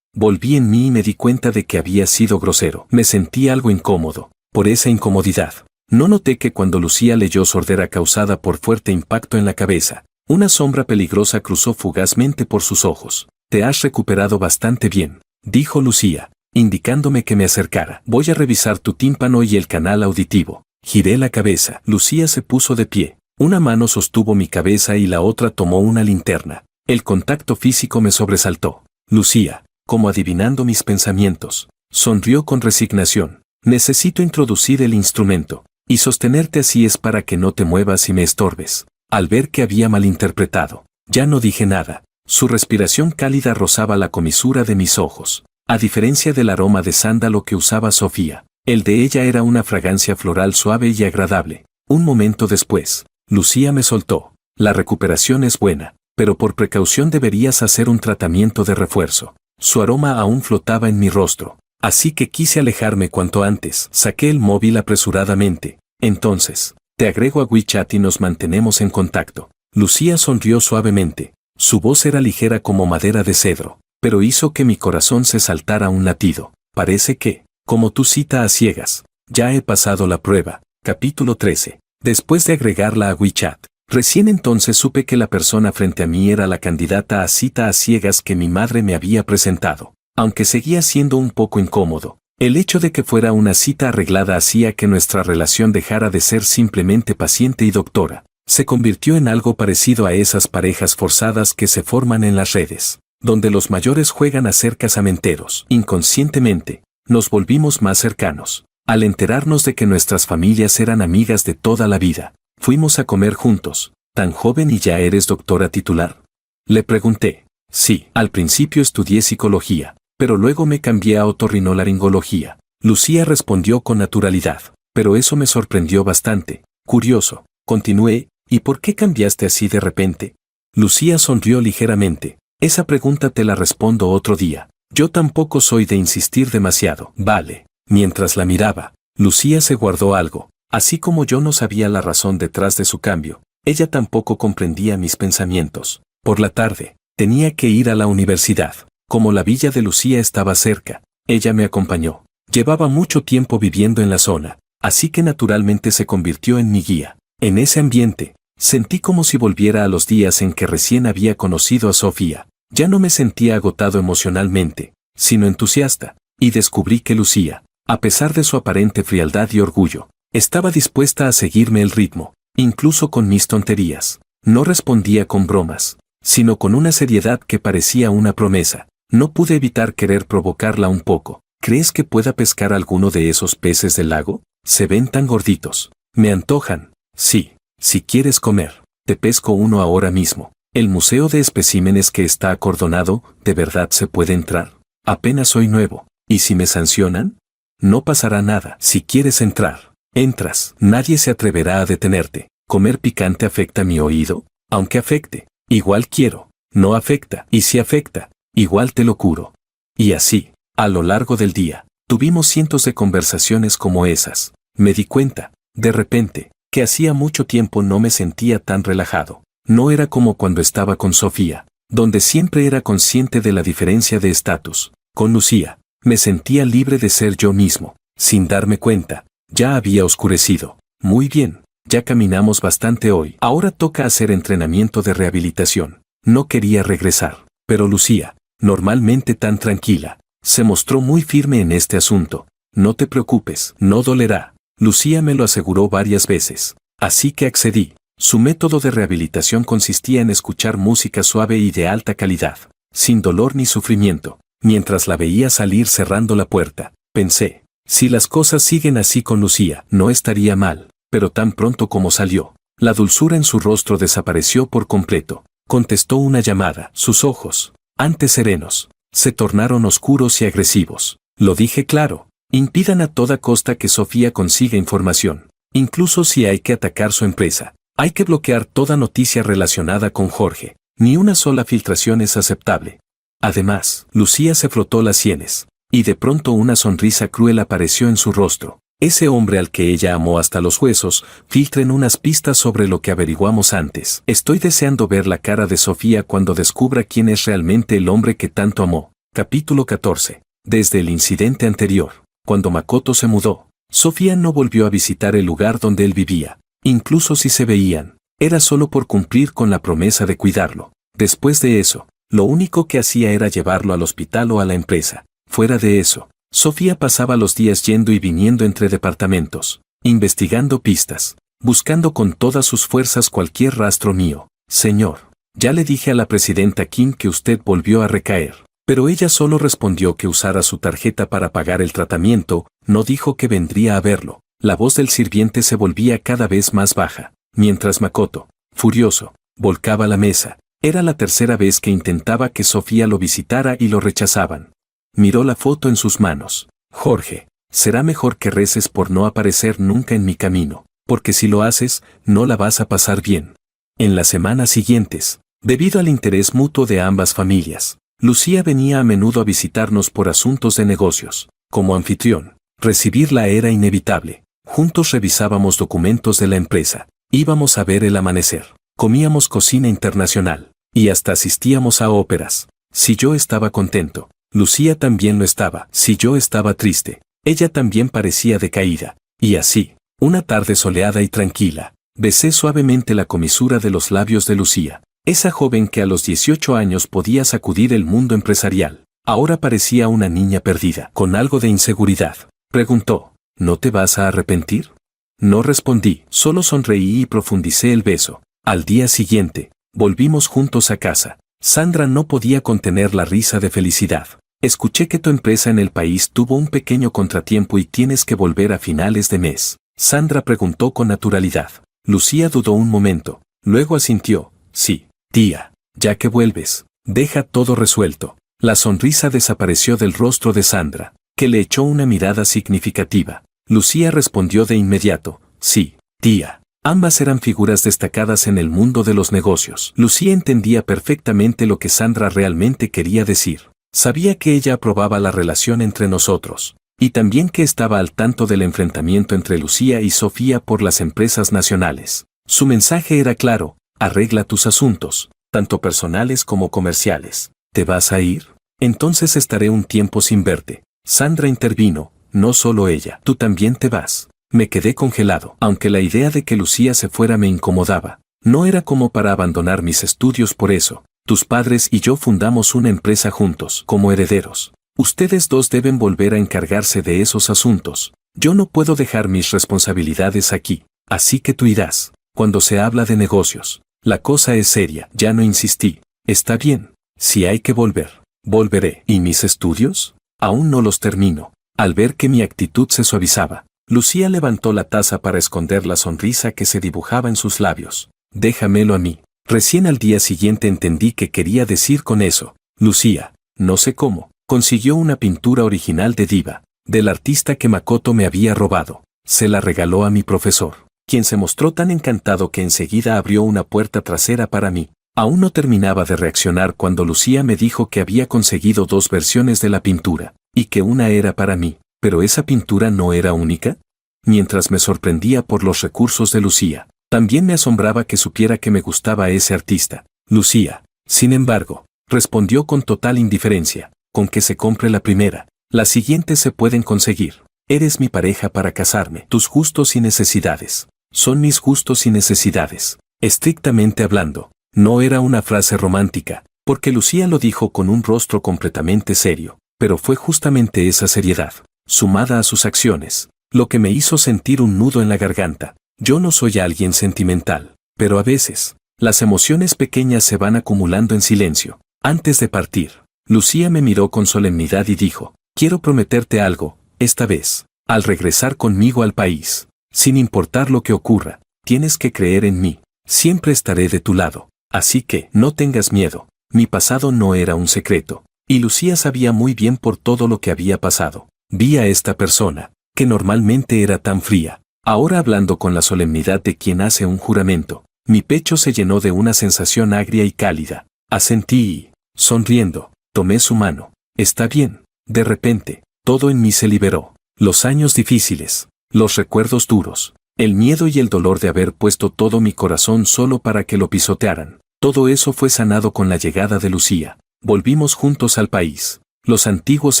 Volví en mí y me di cuenta de que había sido grosero. Me sentí algo incómodo. Por esa incomodidad, no noté que cuando Lucía leyó sordera causada por fuerte impacto en la cabeza, una sombra peligrosa cruzó fugazmente por sus ojos. Te has recuperado bastante bien, dijo Lucía, indicándome que me acercara. Voy a revisar tu tímpano y el canal auditivo. Giré la cabeza. Lucía se puso de pie. Una mano sostuvo mi cabeza y la otra tomó una linterna. El contacto físico me sobresaltó. Lucía, como adivinando mis pensamientos, sonrió con resignación. Necesito introducir el instrumento, y sostenerte así es para que no te muevas y me estorbes. Al ver que había malinterpretado, ya no dije nada. Su respiración cálida rozaba la comisura de mis ojos. A diferencia del aroma de sándalo que usaba Sofía, el de ella era una fragancia floral suave y agradable. Un momento después, Lucía me soltó. La recuperación es buena, pero por precaución deberías hacer un tratamiento de refuerzo. Su aroma aún flotaba en mi rostro, así que quise alejarme cuanto antes. Saqué el móvil apresuradamente. Entonces, te agrego a WeChat y nos mantenemos en contacto. Lucía sonrió suavemente. Su voz era ligera como madera de cedro, pero hizo que mi corazón se saltara un latido. Parece que, como tu cita a ciegas, ya he pasado la prueba. Capítulo 13. Después de agregarla a WeChat, recién entonces supe que la persona frente a mí era la candidata a cita a ciegas que mi madre me había presentado. Aunque seguía siendo un poco incómodo, el hecho de que fuera una cita arreglada hacía que nuestra relación dejara de ser simplemente paciente y doctora. Se convirtió en algo parecido a esas parejas forzadas que se forman en las redes, donde los mayores juegan a ser casamenteros. Inconscientemente, nos volvimos más cercanos. Al enterarnos de que nuestras familias eran amigas de toda la vida, fuimos a comer juntos. ¿Tan joven y ya eres doctora titular?, le pregunté. Sí, al principio estudié psicología, pero luego me cambié a otorrinolaringología. Lucía respondió con naturalidad, pero eso me sorprendió bastante. Curioso, continué. ¿Y por qué cambiaste así de repente? Lucía sonrió ligeramente. Esa pregunta te la respondo otro día. Yo tampoco soy de insistir demasiado. Vale. Mientras la miraba, Lucía se guardó algo. Así como yo no sabía la razón detrás de su cambio, ella tampoco comprendía mis pensamientos. Por la tarde, tenía que ir a la universidad. Como la villa de Lucía estaba cerca, ella me acompañó. Llevaba mucho tiempo viviendo en la zona, así que naturalmente se convirtió en mi guía. En ese ambiente, sentí como si volviera a los días en que recién había conocido a Sofía. Ya no me sentía agotado emocionalmente, sino entusiasta, y descubrí que Lucía, a pesar de su aparente frialdad y orgullo, estaba dispuesta a seguirme el ritmo, incluso con mis tonterías. No respondía con bromas, sino con una seriedad que parecía una promesa. No pude evitar querer provocarla un poco. ¿Crees que pueda pescar alguno de esos peces del lago? Se ven tan gorditos. Me antojan. Sí, si quieres comer, te pesco uno ahora mismo. El museo de especímenes que está acordonado, ¿de verdad se puede entrar? Apenas soy nuevo. ¿Y si me sancionan? No pasará nada. Si quieres entrar, entras. Nadie se atreverá a detenerte. ¿Comer picante afecta mi oído? Aunque afecte, igual quiero. No afecta. Y si afecta, igual te lo curo. Y así, a lo largo del día, tuvimos cientos de conversaciones como esas. Me di cuenta, de repente, que hacía mucho tiempo no me sentía tan relajado. No era como cuando estaba con Sofía, donde siempre era consciente de la diferencia de estatus. Con Lucía, me sentía libre de ser yo mismo. Sin darme cuenta, ya había oscurecido. Muy bien, ya caminamos bastante hoy. Ahora toca hacer entrenamiento de rehabilitación. No quería regresar, pero Lucía, normalmente tan tranquila, se mostró muy firme en este asunto. No te preocupes, no dolerá. Lucía me lo aseguró varias veces, así que accedí. Su método de rehabilitación consistía en escuchar música suave y de alta calidad, sin dolor ni sufrimiento. Mientras la veía salir cerrando la puerta, pensé, si las cosas siguen así con Lucía, no estaría mal, pero tan pronto como salió, la dulzura en su rostro desapareció por completo. Contestó una llamada. Sus ojos, antes serenos, se tornaron oscuros y agresivos. Lo dije claro. Impidan a toda costa que Sofía consiga información, incluso si hay que atacar su empresa. Hay que bloquear toda noticia relacionada con Jorge. Ni una sola filtración es aceptable. Además, Lucía se frotó las sienes, y de pronto una sonrisa cruel apareció en su rostro. Ese hombre al que ella amó hasta los huesos, filtren unas pistas sobre lo que averiguamos antes. Estoy deseando ver la cara de Sofía cuando descubra quién es realmente el hombre que tanto amó. Capítulo 14. Desde el incidente anterior, cuando Makoto se mudó, Sofía no volvió a visitar el lugar donde él vivía. Incluso si se veían, era solo por cumplir con la promesa de cuidarlo. Después de eso, lo único que hacía era llevarlo al hospital o a la empresa. Fuera de eso, Sofía pasaba los días yendo y viniendo entre departamentos, investigando pistas, buscando con todas sus fuerzas cualquier rastro mío. Señor, ya le dije a la presidenta Kim que usted volvió a recaer, pero ella solo respondió que usara su tarjeta para pagar el tratamiento, no dijo que vendría a verlo. La voz del sirviente se volvía cada vez más baja, mientras Makoto, furioso, volcaba la mesa. Era la tercera vez que intentaba que Sofía lo visitara y lo rechazaban. Miró la foto en sus manos. Jorge, será mejor que reces por no aparecer nunca en mi camino, porque si lo haces, no la vas a pasar bien. En las semanas siguientes, debido al interés mutuo de ambas familias, Lucía venía a menudo a visitarnos por asuntos de negocios. Como anfitrión, recibirla era inevitable. Juntos revisábamos documentos de la empresa, íbamos a ver el amanecer, comíamos cocina internacional, y hasta asistíamos a óperas. Si yo estaba contento, Lucía también lo estaba. Si yo estaba triste, ella también parecía decaída. Y así, una tarde soleada y tranquila, besé suavemente la comisura de los labios de Lucía. Esa joven que a los 18 años podía sacudir el mundo empresarial, ahora parecía una niña perdida, con algo de inseguridad. Preguntó, ¿no te vas a arrepentir? No respondí, solo sonreí y profundicé el beso. Al día siguiente, volvimos juntos a casa. Sandra no podía contener la risa de felicidad. Escuché que tu empresa en el país tuvo un pequeño contratiempo y tienes que volver a finales de mes. Sandra preguntó con naturalidad. Lucía dudó un momento, luego asintió. Sí, tía, ya que vuelves, deja todo resuelto. La sonrisa desapareció del rostro de Sandra, que le echó una mirada significativa. Lucía respondió de inmediato, sí, tía. Ambas eran figuras destacadas en el mundo de los negocios. Lucía entendía perfectamente lo que Sandra realmente quería decir. Sabía que ella aprobaba la relación entre nosotros, y también que estaba al tanto del enfrentamiento entre Lucía y Sofía por las empresas nacionales. Su mensaje era claro, arregla tus asuntos, tanto personales como comerciales. ¿Te vas a ir? Entonces estaré un tiempo sin verte. Sandra intervino, no solo ella, tú también te vas. Me quedé congelado, aunque la idea de que Lucía se fuera me incomodaba. No era como para abandonar mis estudios por eso. Tus padres y yo fundamos una empresa juntos, como herederos. Ustedes dos deben volver a encargarse de esos asuntos. Yo no puedo dejar mis responsabilidades aquí, así que tú irás. Cuando se habla de negocios, la cosa es seria. Ya no insistí. Está bien, si hay que volver, volveré. ¿Y mis estudios? Aún no los termino. Al ver que mi actitud se suavizaba, Lucía levantó la taza para esconder la sonrisa que se dibujaba en sus labios. Déjamelo a mí. Recién al día siguiente entendí qué quería decir con eso. Lucía, no sé cómo, consiguió una pintura original de Diva, del artista que Makoto me había robado. Se la regaló a mi profesor, quien se mostró tan encantado que enseguida abrió una puerta trasera para mí. Aún no terminaba de reaccionar cuando Lucía me dijo que había conseguido 2 versiones de la pintura, y que una era para mí. ¿Pero esa pintura no era única? Mientras me sorprendía por los recursos de Lucía, también me asombraba que supiera que me gustaba ese artista. Lucía, sin embargo, respondió con total indiferencia, con que se compre la primera. Las siguientes se pueden conseguir. Eres mi pareja para casarme. Tus gustos y necesidades son mis gustos y necesidades. Estrictamente hablando, no era una frase romántica, porque Lucía lo dijo con un rostro completamente serio, pero fue justamente esa seriedad, sumada a sus acciones, lo que me hizo sentir un nudo en la garganta. Yo no soy alguien sentimental, pero a veces, las emociones pequeñas se van acumulando en silencio. Antes de partir, Lucía me miró con solemnidad y dijo, quiero prometerte algo, esta vez, al regresar conmigo al país, sin importar lo que ocurra, tienes que creer en mí, siempre estaré de tu lado, así que no tengas miedo. Mi pasado no era un secreto, y Lucía sabía muy bien por todo lo que había pasado. Vi a esta persona, que normalmente era tan fría, ahora hablando con la solemnidad de quien hace un juramento. Mi pecho se llenó de una sensación agria y cálida. Asentí y, sonriendo, tomé su mano. Está bien. De repente, todo en mí se liberó. Los años difíciles, los recuerdos duros, el miedo y el dolor de haber puesto todo mi corazón solo para que lo pisotearan. Todo eso fue sanado con la llegada de Lucía. Volvimos juntos al país. Los antiguos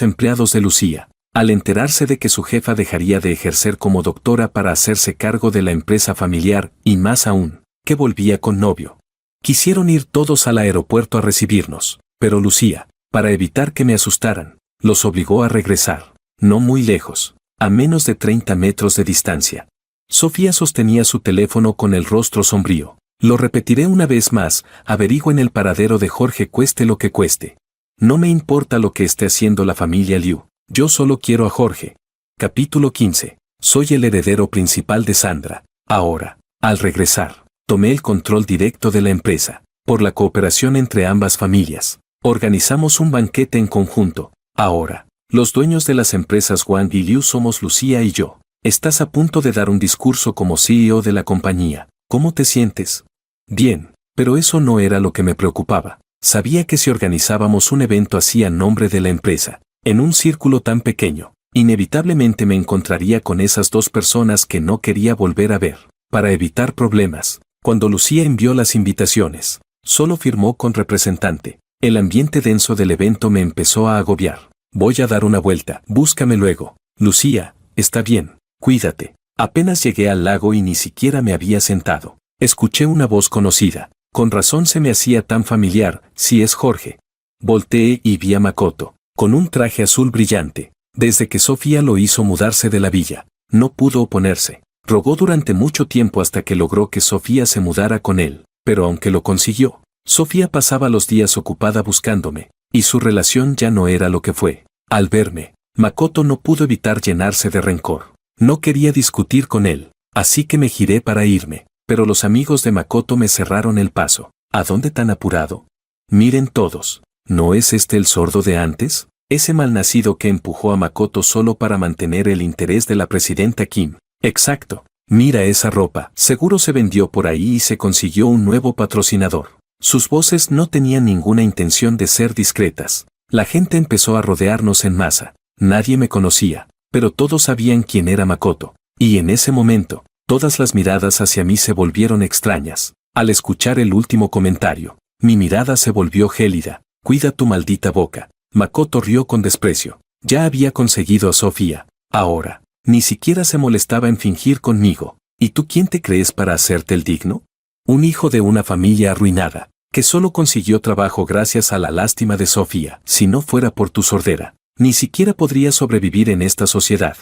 empleados de Lucía, al enterarse de que su jefa dejaría de ejercer como doctora para hacerse cargo de la empresa familiar, y más aún, que volvía con novio, quisieron ir todos al aeropuerto a recibirnos, pero Lucía, para evitar que me asustaran, los obligó a regresar, no muy lejos, a menos de 30 metros de distancia. Sofía sostenía su teléfono con el rostro sombrío. Lo repetiré una vez más, averigüen el paradero de Jorge cueste lo que cueste. No me importa lo que esté haciendo la familia Liu, yo solo quiero a Jorge. Capítulo 15. Soy el heredero principal de Sandra. Ahora, al regresar, tomé el control directo de la empresa. Por la cooperación entre ambas familias, organizamos un banquete en conjunto. Ahora, los dueños de las empresas Wang y Liu somos Lucía y yo. Estás a punto de dar un discurso como CEO de la compañía. ¿Cómo te sientes? Bien, pero eso no era lo que me preocupaba. Sabía que si organizábamos un evento así a nombre de la empresa, en un círculo tan pequeño, inevitablemente me encontraría con esas dos personas que no quería volver a ver. Para evitar problemas, cuando Lucía envió las invitaciones, solo firmó con representante. El ambiente denso del evento me empezó a agobiar. Voy a dar una vuelta, búscame luego. Lucía, está bien, cuídate. Apenas llegué al lago y ni siquiera me había sentado. Escuché una voz conocida. Con razón se me hacía tan familiar, si es Jorge. Volteé y vi a Makoto, con un traje azul brillante. Desde que Sofía lo hizo mudarse de la villa, no pudo oponerse. Rogó durante mucho tiempo hasta que logró que Sofía se mudara con él, pero aunque lo consiguió, Sofía pasaba los días ocupada buscándome, y su relación ya no era lo que fue. Al verme, Makoto no pudo evitar llenarse de rencor. No quería discutir con él, así que me giré para irme, pero los amigos de Makoto me cerraron el paso. ¿A dónde tan apurado? Miren todos, ¿no es este el sordo de antes? Ese malnacido que empujó a Makoto solo para mantener el interés de la presidenta Kim. Exacto, mira esa ropa, seguro se vendió por ahí y se consiguió un nuevo patrocinador. Sus voces no tenían ninguna intención de ser discretas. La gente empezó a rodearnos en masa. Nadie me conocía, pero todos sabían quién era Makoto, y en ese momento, todas las miradas hacia mí se volvieron extrañas. Al escuchar el último comentario, mi mirada se volvió gélida. Cuida tu maldita boca. Makoto rió con desprecio. Ya había conseguido a Sofía. Ahora, ni siquiera se molestaba en fingir conmigo. ¿Y tú quién te crees para hacerte el digno? Un hijo de una familia arruinada, que solo consiguió trabajo gracias a la lástima de Sofía. Si no fuera por tu sordera, ni siquiera podría sobrevivir en esta sociedad.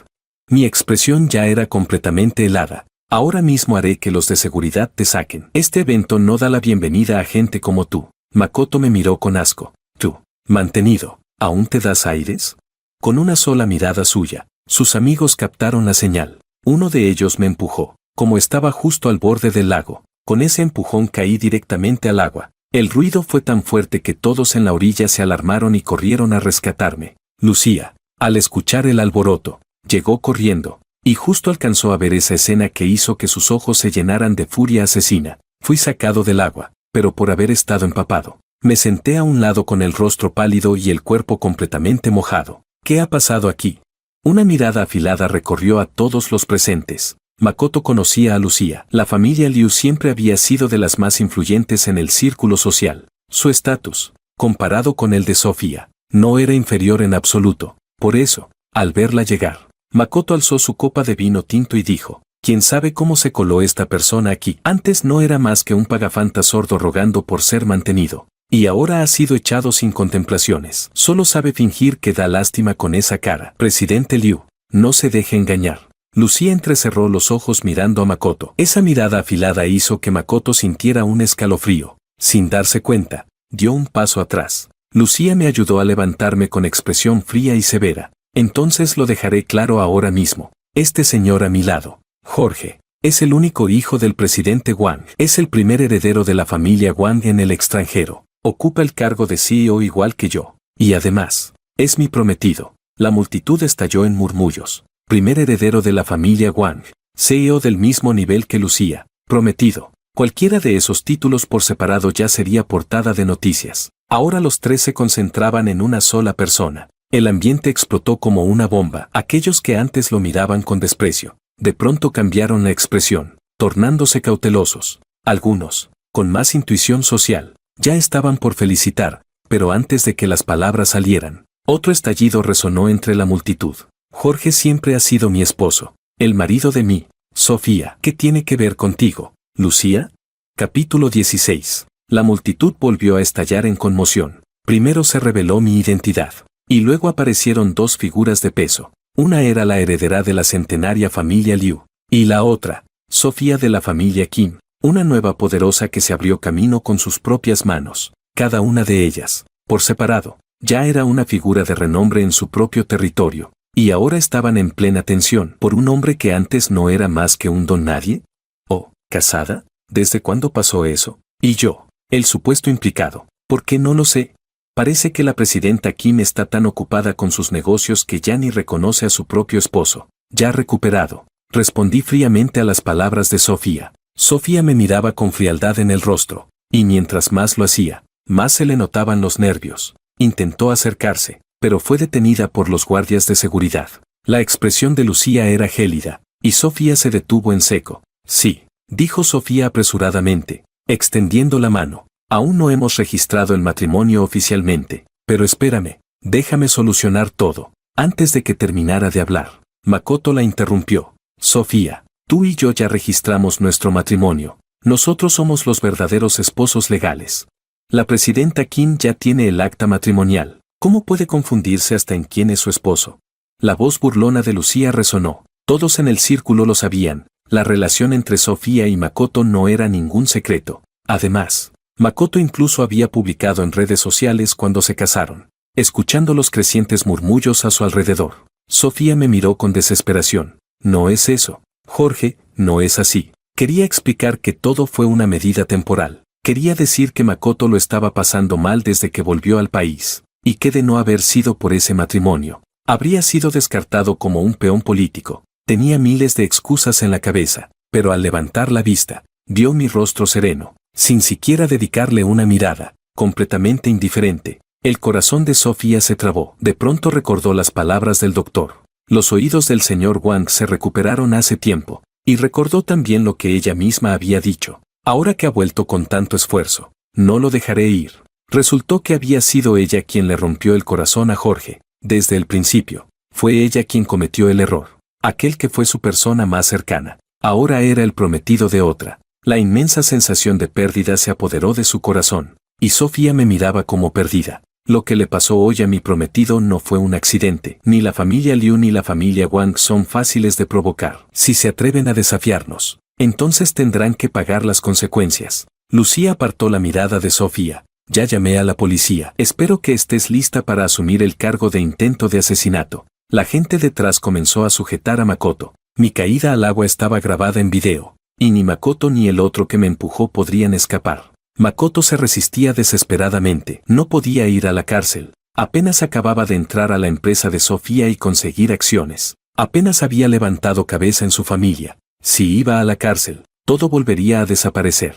Mi expresión ya era completamente helada. Ahora mismo haré que los de seguridad te saquen. Este evento no da la bienvenida a gente como tú. Makoto me miró con asco. Tú, mantenido, ¿aún te das aires? Con una sola mirada suya, sus amigos captaron la señal. Uno de ellos me empujó. Como estaba justo al borde del lago, con ese empujón caí directamente al agua. El ruido fue tan fuerte que todos en la orilla se alarmaron y corrieron a rescatarme. Lucía, al escuchar el alboroto, llegó corriendo, y justo alcanzó a ver esa escena que hizo que sus ojos se llenaran de furia asesina. Fui sacado del agua, pero por haber estado empapado, me senté a un lado con el rostro pálido y el cuerpo completamente mojado. ¿Qué ha pasado aquí? Una mirada afilada recorrió a todos los presentes. Makoto conocía a Lucía. La familia Liu siempre había sido de las más influyentes en el círculo social. Su estatus, comparado con el de Sofía, no era inferior en absoluto. Por eso, al verla llegar, Makoto alzó su copa de vino tinto y dijo, ¿quién sabe cómo se coló esta persona aquí? Antes no era más que un pagafanta sordo rogando por ser mantenido, y ahora ha sido echado sin contemplaciones. Solo sabe fingir que da lástima con esa cara. Presidente Liu, no se deje engañar. Lucía entrecerró los ojos mirando a Makoto. Esa mirada afilada hizo que Makoto sintiera un escalofrío. Sin darse cuenta, dio un paso atrás. Lucía me ayudó a levantarme con expresión fría y severa. Entonces lo dejaré claro ahora mismo. Este señor a mi lado, Jorge, es el único hijo del presidente Wang. Es el primer heredero de la familia Wang en el extranjero. Ocupa el cargo de CEO igual que yo. Y además, es mi prometido. La multitud estalló en murmullos. Primer heredero de la familia Wang. CEO del mismo nivel que Lucía. Prometido. Cualquiera de esos títulos por separado ya sería portada de noticias. Ahora los tres se concentraban en una sola persona. El ambiente explotó como una bomba. Aquellos que antes lo miraban con desprecio, de pronto cambiaron la expresión, tornándose cautelosos. Algunos, con más intuición social, ya estaban por felicitar, pero antes de que las palabras salieran, otro estallido resonó entre la multitud. Jorge siempre ha sido mi esposo, el marido de mí. Sofía, ¿qué tiene que ver contigo, Lucía? Capítulo 16. La multitud volvió a estallar en conmoción. Primero se reveló mi identidad, y luego aparecieron dos figuras de peso. Una era la heredera de la centenaria familia Liu, y la otra, Sofía de la familia Kim, una nueva poderosa que se abrió camino con sus propias manos. Cada una de ellas, por separado, ya era una figura de renombre en su propio territorio, y ahora estaban en plena tensión por un hombre que antes no era más que un don nadie. ¿Oh, casada? ¿Desde cuándo pasó eso? Y yo, el supuesto implicado, ¿por qué no lo sé? Parece que la presidenta Kim está tan ocupada con sus negocios que ya ni reconoce a su propio esposo. Ya recuperado, respondí fríamente a las palabras de Sofía. Sofía me miraba con frialdad en el rostro, y mientras más lo hacía, más se le notaban los nervios. Intentó acercarse, pero fue detenida por los guardias de seguridad. La expresión de Lucía era gélida, y Sofía se detuvo en seco. Sí, dijo Sofía apresuradamente, extendiendo la mano. Aún no hemos registrado el matrimonio oficialmente, pero espérame, déjame solucionar todo. Antes de que terminara de hablar, Makoto la interrumpió. Sofía, tú y yo ya registramos nuestro matrimonio. Nosotros somos los verdaderos esposos legales. La presidenta Kim ya tiene el acta matrimonial. ¿Cómo puede confundirse hasta en quién es su esposo? La voz burlona de Lucía resonó. Todos en el círculo lo sabían. La relación entre Sofía y Makoto no era ningún secreto. Además, Makoto incluso había publicado en redes sociales cuando se casaron. Escuchando los crecientes murmullos a su alrededor, Sofía me miró con desesperación. No es eso, Jorge, no es así. Quería explicar que todo fue una medida temporal. Quería decir que Makoto lo estaba pasando mal desde que volvió al país, y que de no haber sido por ese matrimonio, habría sido descartado como un peón político. Tenía miles de excusas en la cabeza, pero al levantar la vista, vio mi rostro sereno, sin siquiera dedicarle una mirada, completamente indiferente. El corazón de Sofía se trabó. De pronto recordó las palabras del doctor. Los oídos del señor Wang se recuperaron hace tiempo, y recordó también lo que ella misma había dicho. Ahora que ha vuelto con tanto esfuerzo, no lo dejaré ir. Resultó que había sido ella quien le rompió el corazón a Jorge. Desde el principio, fue ella quien cometió el error. Aquel que fue su persona más cercana, ahora era el prometido de otra. La inmensa sensación de pérdida se apoderó de su corazón, y Sofía me miraba como perdida. Lo que le pasó hoy a mi prometido no fue un accidente. Ni la familia Liu ni la familia Wang son fáciles de provocar. Si se atreven a desafiarnos, entonces tendrán que pagar las consecuencias. Lucía apartó la mirada de Sofía. Ya llamé a la policía. Espero que estés lista para asumir el cargo de intento de asesinato. La gente detrás comenzó a sujetar a Makoto. Mi caída al agua estaba grabada en video, y ni Makoto ni el otro que me empujó podrían escapar. Makoto se resistía desesperadamente. No podía ir a la cárcel. Apenas acababa de entrar a la empresa de Sofía y conseguir acciones. Apenas había levantado cabeza en su familia. Si iba a la cárcel, todo volvería a desaparecer.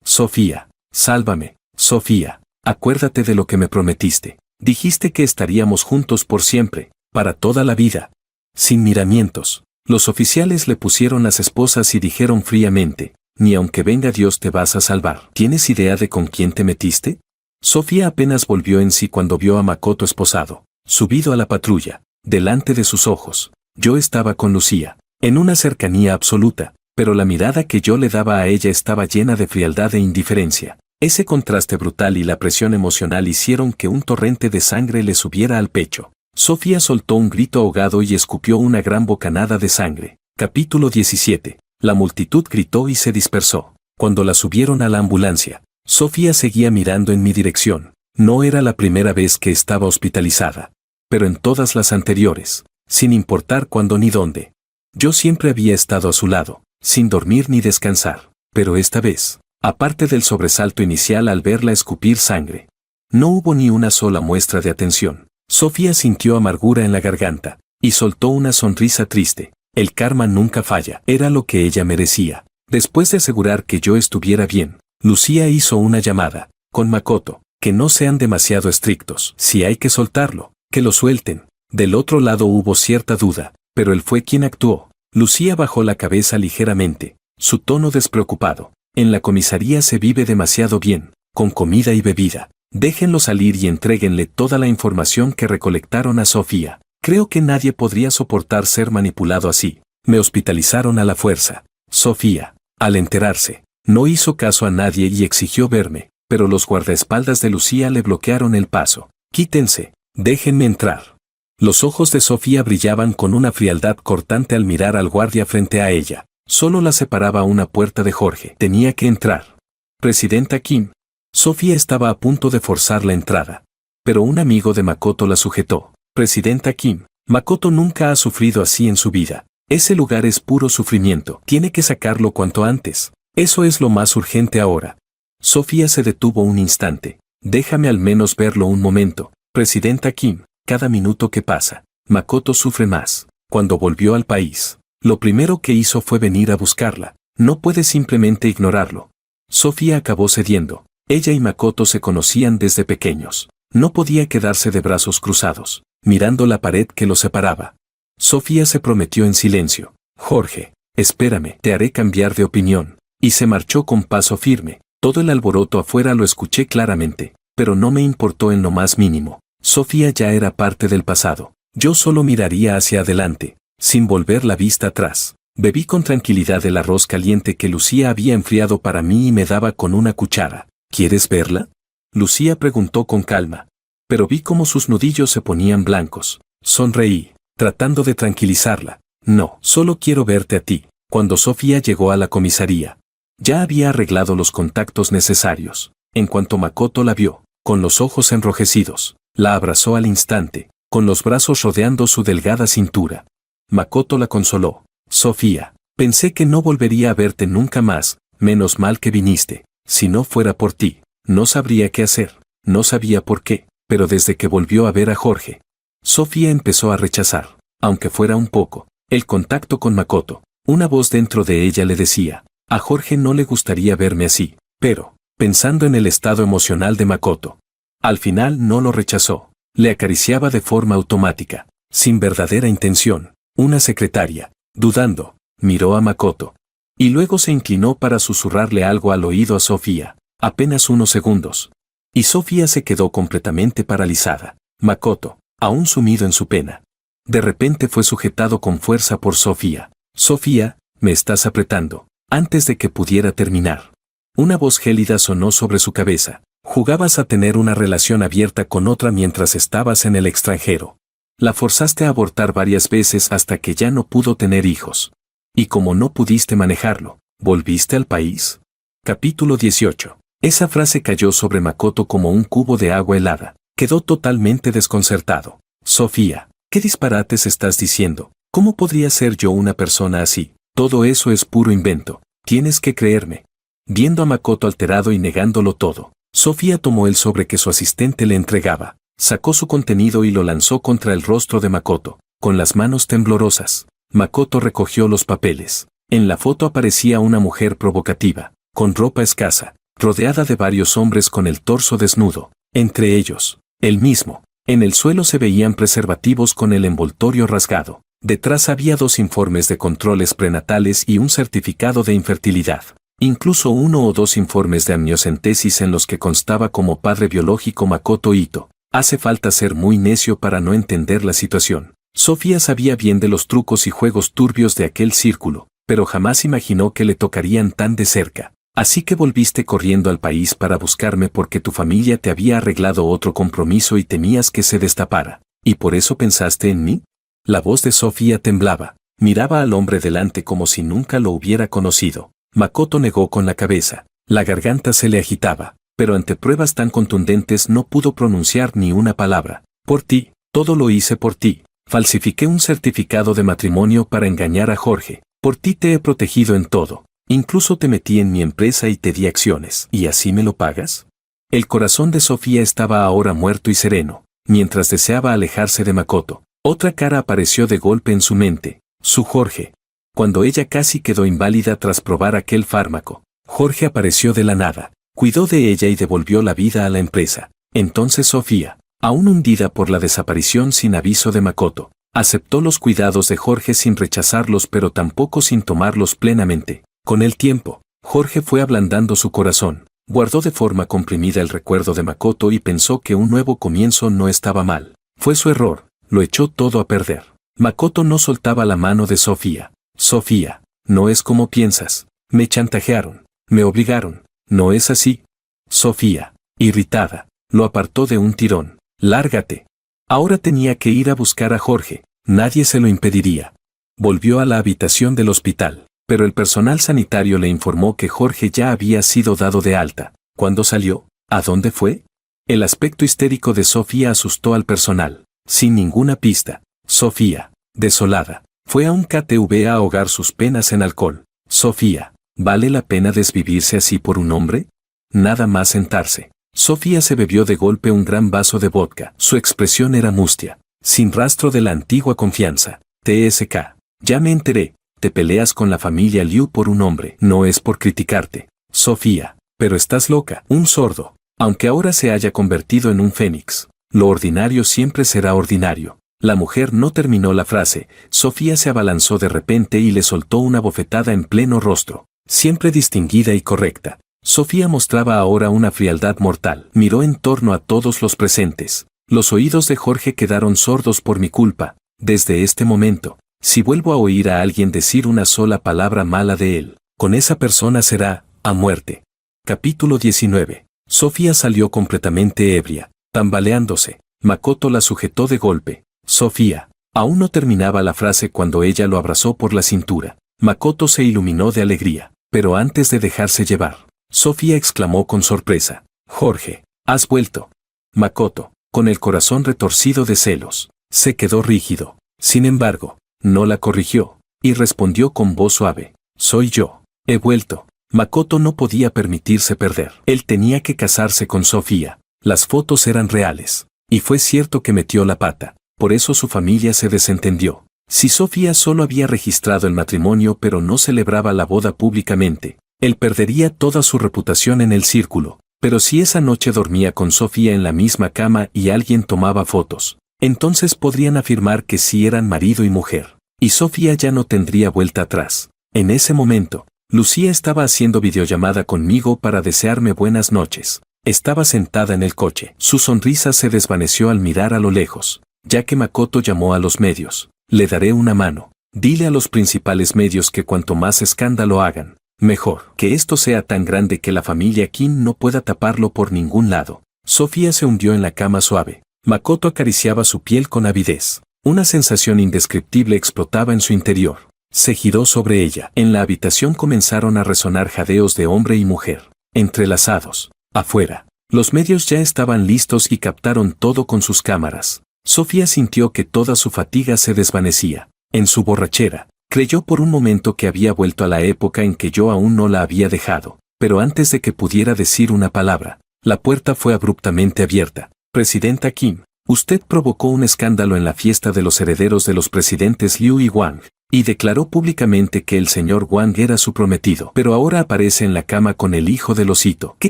Sofía, sálvame, Sofía, acuérdate de lo que me prometiste. Dijiste que estaríamos juntos por siempre, para toda la vida. Sin miramientos, los oficiales le pusieron las esposas y dijeron fríamente, ni aunque venga Dios te vas a salvar. ¿Tienes idea de con quién te metiste? Sofía apenas volvió en sí cuando vio a Makoto esposado, subido a la patrulla, delante de sus ojos. Yo estaba con Lucía, en una cercanía absoluta, pero la mirada que yo le daba a ella estaba llena de frialdad e indiferencia. Ese contraste brutal y la presión emocional hicieron que un torrente de sangre le subiera al pecho. Sofía soltó un grito ahogado y escupió una gran bocanada de sangre. Capítulo 17. La multitud gritó y se dispersó. Cuando la subieron a la ambulancia, Sofía seguía mirando en mi dirección. No era la primera vez que estaba hospitalizada, pero en todas las anteriores, sin importar cuándo ni dónde. Yo siempre había estado a su lado, sin dormir ni descansar, pero esta vez, aparte del sobresalto inicial al verla escupir sangre, no hubo ni una sola muestra de atención. Sofía sintió amargura en la garganta, y soltó una sonrisa triste. El karma nunca falla, era lo que ella merecía. Después de asegurar que yo estuviera bien, Lucía hizo una llamada, con Makoto, que no sean demasiado estrictos. Si hay que soltarlo, que lo suelten. Del otro lado hubo cierta duda, pero él fue quien actuó. Lucía bajó la cabeza ligeramente, su tono despreocupado. En la comisaría se vive demasiado bien, con comida y bebida. Déjenlo salir y entréguenle toda la información que recolectaron a Sofía. Creo que nadie podría soportar ser manipulado así. Me hospitalizaron a la fuerza. Sofía, al enterarse, no hizo caso a nadie y exigió verme, pero los guardaespaldas de Lucía le bloquearon el paso. Quítense, déjenme entrar. Los ojos de Sofía brillaban con una frialdad cortante al mirar al guardia frente a ella. Solo la separaba una puerta de Jorge. Tenía que entrar. Presidenta Kim. Sofía estaba a punto de forzar la entrada. Pero un amigo de Makoto la sujetó. Presidenta Kim, Makoto nunca ha sufrido así en su vida. Ese lugar es puro sufrimiento. Tiene que sacarlo cuanto antes. Eso es lo más urgente ahora. Sofía se detuvo un instante. Déjame al menos verlo un momento. Presidenta Kim, cada minuto que pasa, Makoto sufre más. Cuando volvió al país, lo primero que hizo fue venir a buscarla. No puede simplemente ignorarlo. Sofía acabó cediendo. Ella y Makoto se conocían desde pequeños. No podía quedarse de brazos cruzados, mirando la pared que los separaba. Sofía se prometió en silencio. Jorge, espérame, te haré cambiar de opinión. Y se marchó con paso firme. Todo el alboroto afuera lo escuché claramente, pero no me importó en lo más mínimo. Sofía ya era parte del pasado. Yo solo miraría hacia adelante, sin volver la vista atrás. Bebí con tranquilidad el arroz caliente que Lucía había enfriado para mí y me daba con una cuchara. ¿Quieres verla? Lucía preguntó con calma. Pero vi cómo sus nudillos se ponían blancos. Sonreí, tratando de tranquilizarla. No, solo quiero verte a ti. Cuando Sofía llegó a la comisaría, ya había arreglado los contactos necesarios. En cuanto Makoto la vio, con los ojos enrojecidos, la abrazó al instante, con los brazos rodeando su delgada cintura. Makoto la consoló. Sofía, pensé que no volvería a verte nunca más, menos mal que viniste. Si no fuera por ti, no sabría qué hacer, no sabía por qué, pero desde que volvió a ver a Jorge, Sofía empezó a rechazar, aunque fuera un poco, el contacto con Makoto. Una voz dentro de ella le decía, a Jorge no le gustaría verme así, pero, pensando en el estado emocional de Makoto, al final no lo rechazó, le acariciaba de forma automática, sin verdadera intención. Una secretaria, dudando, miró a Makoto. Y luego se inclinó para susurrarle algo al oído a Sofía, apenas unos segundos. Y Sofía se quedó completamente paralizada. Makoto, aún sumido en su pena. De repente fue sujetado con fuerza por Sofía. Sofía, me estás apretando. Antes de que pudiera terminar, una voz gélida sonó sobre su cabeza. Jugabas a tener una relación abierta con otra mientras estabas en el extranjero. La forzaste a abortar varias veces hasta que ya no pudo tener hijos. Y como no pudiste manejarlo, ¿volviste al país? Capítulo 18. Esa frase cayó sobre Makoto como un cubo de agua helada. Quedó totalmente desconcertado. Sofía, ¿qué disparates estás diciendo? ¿Cómo podría ser yo una persona así? Todo eso es puro invento. Tienes que creerme. Viendo a Makoto alterado y negándolo todo, Sofía tomó el sobre que su asistente le entregaba, sacó su contenido y lo lanzó contra el rostro de Makoto, con las manos temblorosas. Makoto recogió los papeles. En la foto aparecía una mujer provocativa, con ropa escasa, rodeada de varios hombres con el torso desnudo, entre ellos, él mismo. En el suelo se veían preservativos con el envoltorio rasgado. Detrás había 2 informes de controles prenatales y un certificado de infertilidad. Incluso 1 o 2 informes de amniocentesis en los que constaba como padre biológico Makoto Ito. Hace falta ser muy necio para no entender la situación. Sofía sabía bien de los trucos y juegos turbios de aquel círculo, pero jamás imaginó que le tocarían tan de cerca. Así que volviste corriendo al país para buscarme porque tu familia te había arreglado otro compromiso y temías que se destapara. ¿Y por eso pensaste en mí? La voz de Sofía temblaba. Miraba al hombre delante como si nunca lo hubiera conocido. Makoto negó con la cabeza. La garganta se le agitaba, pero ante pruebas tan contundentes no pudo pronunciar ni una palabra. Por ti, todo lo hice por ti. Falsifiqué un certificado de matrimonio para engañar a Jorge. Por ti te he protegido en todo. Incluso te metí en mi empresa y te di acciones. ¿Y así me lo pagas? El corazón de Sofía estaba ahora muerto y sereno, mientras deseaba alejarse de Makoto. Otra cara apareció de golpe en su mente. Su Jorge. Cuando ella casi quedó inválida tras probar aquel fármaco, Jorge apareció de la nada, cuidó de ella y devolvió la vida a la empresa. Entonces Sofía, aún hundida por la desaparición sin aviso de Makoto, aceptó los cuidados de Jorge sin rechazarlos pero tampoco sin tomarlos plenamente. Con el tiempo, Jorge fue ablandando su corazón, guardó de forma comprimida el recuerdo de Makoto y pensó que un nuevo comienzo no estaba mal. Fue su error, lo echó todo a perder. Makoto no soltaba la mano de Sofía. Sofía, no es como piensas. Me chantajearon, me obligaron, ¿no es así? Sofía, irritada, lo apartó de un tirón. Lárgate. Ahora tenía que ir a buscar a Jorge, nadie se lo impediría. Volvió a la habitación del hospital, pero el personal sanitario le informó que Jorge ya había sido dado de alta. ¿Cuándo salió? ¿A dónde fue? El aspecto histérico de Sofía asustó al personal, sin ninguna pista. Sofía, desolada, fue a un KTV a ahogar sus penas en alcohol. Sofía, ¿vale la pena desvivirse así por un hombre? Nada más sentarse. Sofía se bebió de golpe un gran vaso de vodka. Su expresión era mustia, sin rastro de la antigua confianza. TSK, ya me enteré, te peleas con la familia Liu por un hombre. No es por criticarte, Sofía, pero estás loca. Un sordo, aunque ahora se haya convertido en un fénix. Lo ordinario siempre será ordinario. La mujer no terminó la frase. Sofía se abalanzó de repente y le soltó una bofetada en pleno rostro. Siempre distinguida y correcta, Sofía mostraba ahora una frialdad mortal. Miró en torno a todos los presentes. Los oídos de Jorge quedaron sordos por mi culpa. Desde este momento, si vuelvo a oír a alguien decir una sola palabra mala de él, con esa persona será a muerte. Capítulo 19. Sofía salió completamente ebria, tambaleándose. Makoto la sujetó de golpe. Sofía, aún no terminaba la frase cuando ella lo abrazó por la cintura. Makoto se iluminó de alegría, pero antes de dejarse llevar, Sofía exclamó con sorpresa: Jorge, has vuelto. Makoto, con el corazón retorcido de celos, se quedó rígido. Sin embargo, no la corrigió, y respondió con voz suave: soy yo, he vuelto. Makoto no podía permitirse perder. Él tenía que casarse con Sofía. Las fotos eran reales, y fue cierto que metió la pata. Por eso su familia se desentendió. Si Sofía solo había registrado el matrimonio pero no celebraba la boda públicamente, él perdería toda su reputación en el círculo. Pero si esa noche dormía con Sofía en la misma cama y alguien tomaba fotos, entonces podrían afirmar que sí eran marido y mujer. Y Sofía ya no tendría vuelta atrás. En ese momento, Lucía estaba haciendo videollamada conmigo para desearme buenas noches. Estaba sentada en el coche. Su sonrisa se desvaneció al mirar a lo lejos. Ya que Makoto llamó a los medios, le daré una mano. Dile a los principales medios que cuanto más escándalo hagan, mejor. Que esto sea tan grande que la familia Kim no pueda taparlo por ningún lado. Sofía se hundió en la cama suave. Makoto acariciaba su piel con avidez. Una sensación indescriptible explotaba en su interior. Se giró sobre ella. En la habitación comenzaron a resonar jadeos de hombre y mujer, entrelazados. Afuera, los medios ya estaban listos y captaron todo con sus cámaras. Sofía sintió que toda su fatiga se desvanecía. En su borrachera, creyó por un momento que había vuelto a la época en que yo aún no la había dejado. Pero antes de que pudiera decir una palabra, la puerta fue abruptamente abierta. Presidenta Kim, usted provocó un escándalo en la fiesta de los herederos de los presidentes Liu y Wang, y declaró públicamente que el señor Wang era su prometido. Pero ahora aparece en la cama con el hijo del osito. ¿Qué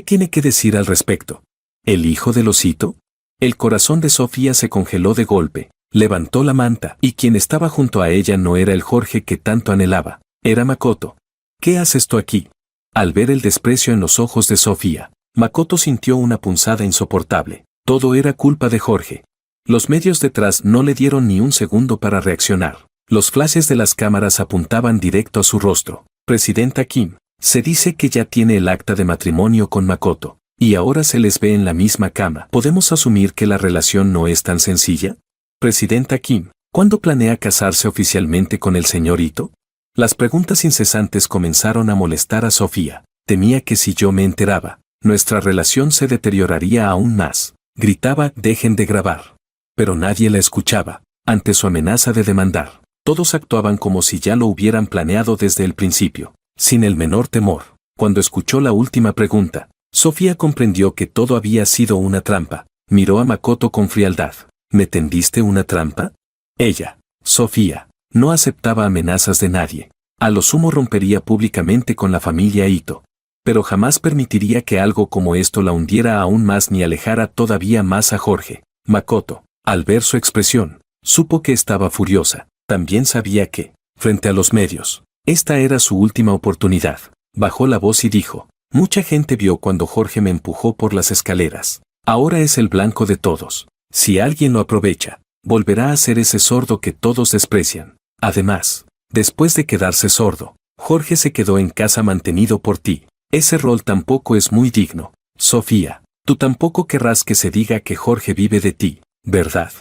tiene que decir al respecto? ¿El hijo del osito? El corazón de Sofía se congeló de golpe. Levantó la manta, y quien estaba junto a ella no era el Jorge que tanto anhelaba, era Makoto. ¿Qué haces tú aquí? Al ver el desprecio en los ojos de Sofía, Makoto sintió una punzada insoportable. Todo era culpa de Jorge. Los medios detrás no le dieron ni un segundo para reaccionar. Los flashes de las cámaras apuntaban directo a su rostro. Presidenta Kim, se dice que ya tiene el acta de matrimonio con Makoto, y ahora se les ve en la misma cama. ¿Podemos asumir que la relación no es tan sencilla? Presidenta Kim, ¿cuándo planea casarse oficialmente con el señor Ito? Las preguntas incesantes comenzaron a molestar a Sofía. Temía que si yo me enteraba, nuestra relación se deterioraría aún más. Gritaba: dejen de grabar. Pero nadie la escuchaba. Ante su amenaza de demandar, todos actuaban como si ya lo hubieran planeado desde el principio, sin el menor temor. Cuando escuchó la última pregunta, Sofía comprendió que todo había sido una trampa. Miró a Makoto con frialdad. ¿Me tendiste una trampa? Ella, Sofía, no aceptaba amenazas de nadie. A lo sumo rompería públicamente con la familia Ito. Pero jamás permitiría que algo como esto la hundiera aún más ni alejara todavía más a Jorge. Makoto, al ver su expresión, supo que estaba furiosa. También sabía que, frente a los medios, esta era su última oportunidad. Bajó la voz y dijo: mucha gente vio cuando Jorge me empujó por las escaleras. Ahora es el blanco de todos. Si alguien lo aprovecha, volverá a ser ese sordo que todos desprecian. Además, después de quedarse sordo, Jorge se quedó en casa mantenido por ti. Ese rol tampoco es muy digno. Sofía, tú tampoco querrás que se diga que Jorge vive de ti, ¿verdad?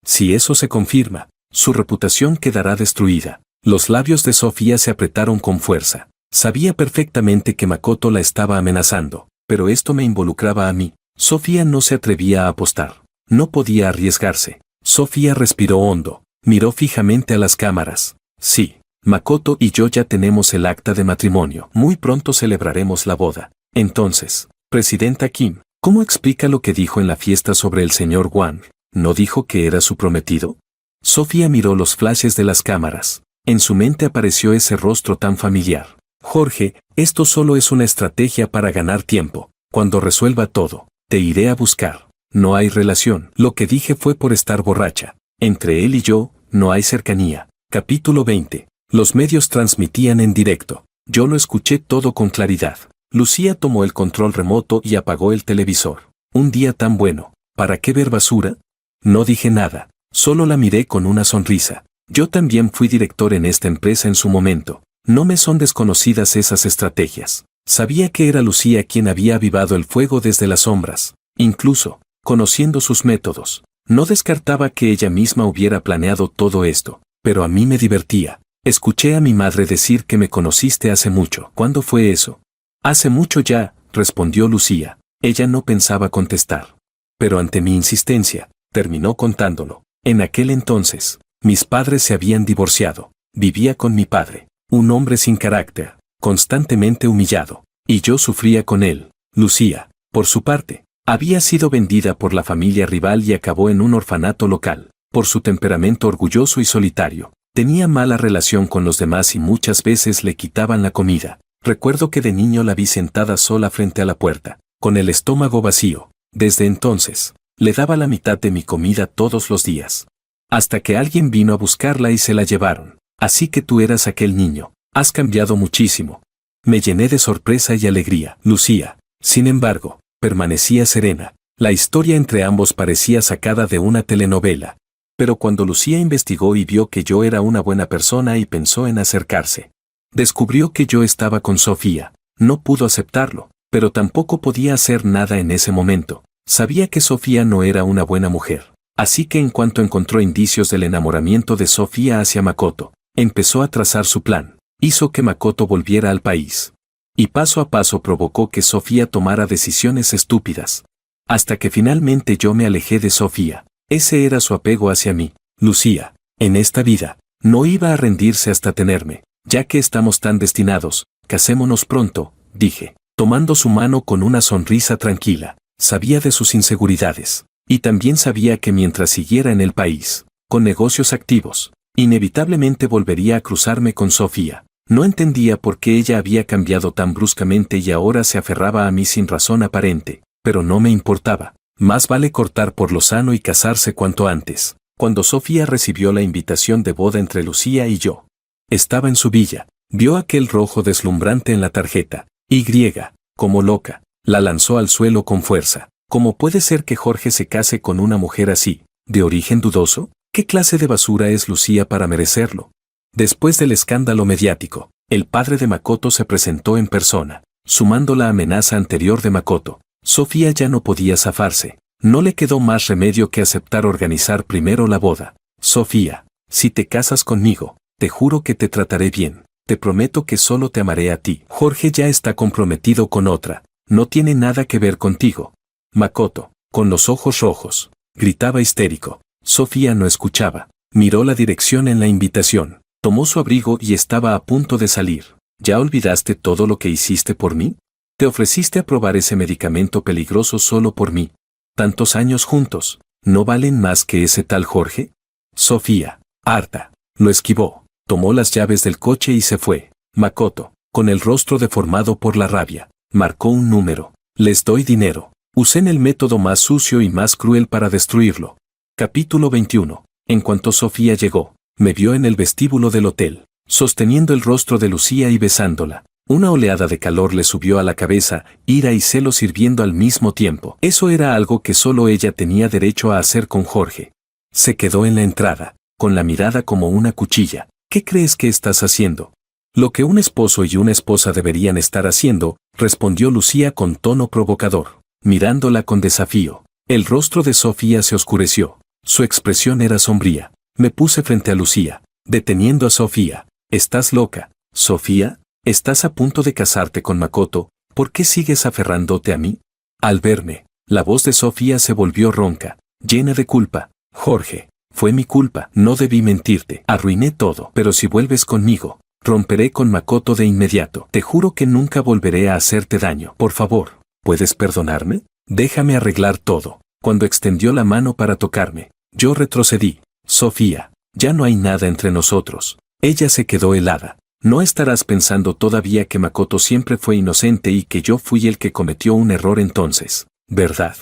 Si eso se confirma, su reputación quedará destruida. Los labios de Sofía se apretaron con fuerza. Sabía perfectamente que Makoto la estaba amenazando, pero esto me involucraba a mí. Sofía no se atrevía a apostar. No podía arriesgarse. Sofía respiró hondo, miró fijamente a las cámaras. Sí, Makoto y yo ya tenemos el acta de matrimonio. Muy pronto celebraremos la boda. Entonces, Presidenta Kim, ¿cómo explica lo que dijo en la fiesta sobre el señor Wang? ¿No dijo que era su prometido? Sofía miró los flashes de las cámaras. En su mente apareció ese rostro tan familiar. Jorge, esto solo es una estrategia para ganar tiempo. Cuando resuelva todo, te iré a buscar. No hay relación. Lo que dije fue por estar borracha. Entre él y yo, no hay cercanía. Capítulo 20. Los medios transmitían en directo. Yo lo escuché todo con claridad. Lucía tomó el control remoto y apagó el televisor. Un día tan bueno. ¿Para qué ver basura? No dije nada. Solo la miré con una sonrisa. Yo también fui director en esta empresa en su momento. No me son desconocidas esas estrategias. Sabía que era Lucía quien había avivado el fuego desde las sombras. Incluso, conociendo sus métodos, no descartaba que ella misma hubiera planeado todo esto. Pero a mí me divertía. Escuché a mi madre decir que me conociste hace mucho. ¿Cuándo fue eso? Hace mucho ya, respondió Lucía. Ella no pensaba contestar. Pero ante mi insistencia, terminó contándolo. En aquel entonces, mis padres se habían divorciado. Vivía con mi padre, un hombre sin carácter, constantemente humillado. Y yo sufría con él. Lucía, por su parte, había sido vendida por la familia rival y acabó en un orfanato local. Por su temperamento orgulloso y solitario, tenía mala relación con los demás y muchas veces le quitaban la comida. Recuerdo que de niño la vi sentada sola frente a la puerta, con el estómago vacío. Desde entonces, le daba la mitad de mi comida todos los días. Hasta que alguien vino a buscarla y se la llevaron. Así que tú eras aquel niño. Has cambiado muchísimo. Me llené de sorpresa y alegría. Lucía, sin embargo, permanecía serena. La historia entre ambos parecía sacada de una telenovela. Pero cuando Lucía investigó y vio que yo era una buena persona y pensó en acercarse, descubrió que yo estaba con Sofía. No pudo aceptarlo, pero tampoco podía hacer nada en ese momento. Sabía que Sofía no era una buena mujer. Así que en cuanto encontró indicios del enamoramiento de Sofía hacia Makoto, empezó a trazar su plan. Hizo que Makoto volviera al país. Y paso a paso provocó que Sofía tomara decisiones estúpidas. Hasta que finalmente yo me alejé de Sofía. Ese era su apego hacia mí. Lucía, en esta vida, no iba a rendirse hasta tenerme. Ya que estamos tan destinados, casémonos pronto, dije, tomando su mano con una sonrisa tranquila. Sabía de sus inseguridades. Y también sabía que mientras siguiera en el país, con negocios activos, inevitablemente volvería a cruzarme con Sofía. No entendía por qué ella había cambiado tan bruscamente y ahora se aferraba a mí sin razón aparente, pero no me importaba. Más vale cortar por lo sano y casarse cuanto antes. Cuando Sofía recibió la invitación de boda entre Lucía y yo, estaba en su villa, vio aquel rojo deslumbrante en la tarjeta, y, como loca, la lanzó al suelo con fuerza. ¿Cómo puede ser que Jorge se case con una mujer así, de origen dudoso? ¿Qué clase de basura es Lucía para merecerlo? Después del escándalo mediático, el padre de Makoto se presentó en persona, sumando la amenaza anterior de Makoto. Sofía ya no podía zafarse. No le quedó más remedio que aceptar organizar primero la boda. Sofía, si te casas conmigo, te juro que te trataré bien. Te prometo que solo te amaré a ti. Jorge ya está comprometido con otra. No tiene nada que ver contigo. Makoto, con los ojos rojos, gritaba histérico. Sofía no escuchaba. Miró la dirección en la invitación. Tomó su abrigo y estaba a punto de salir. ¿Ya olvidaste todo lo que hiciste por mí? Te ofreciste a probar ese medicamento peligroso solo por mí. Tantos años juntos, ¿no valen más que ese tal Jorge? Sofía, harta, lo esquivó. Tomó las llaves del coche y se fue. Makoto, con el rostro deformado por la rabia, marcó un número. Les doy dinero. Usé el método más sucio y más cruel para destruirlo. Capítulo 21. En cuanto Sofía llegó, me vio en el vestíbulo del hotel, sosteniendo el rostro de Lucía y besándola. Una oleada de calor le subió a la cabeza, ira y celos hirviendo al mismo tiempo. Eso era algo que solo ella tenía derecho a hacer con Jorge. Se quedó en la entrada, con la mirada como una cuchilla. ¿Qué crees que estás haciendo? Lo que un esposo y una esposa deberían estar haciendo, respondió Lucía con tono provocador, mirándola con desafío. El rostro de Sofía se oscureció. Su expresión era sombría. Me puse frente a Lucía, deteniendo a Sofía. ¿Estás loca, Sofía? Estás a punto de casarte con Makoto, ¿por qué sigues aferrándote a mí? Al verme, la voz de Sofía se volvió ronca, llena de culpa. Jorge, fue mi culpa, no debí mentirte, arruiné todo, pero si vuelves conmigo, romperé con Makoto de inmediato. Te juro que nunca volveré a hacerte daño. Por favor, ¿puedes perdonarme? Déjame arreglar todo. Cuando extendió la mano para tocarme, yo retrocedí. Sofía, ya no hay nada entre nosotros. Ella se quedó helada. No estarás pensando todavía que Makoto siempre fue inocente y que yo fui el que cometió un error entonces, ¿verdad?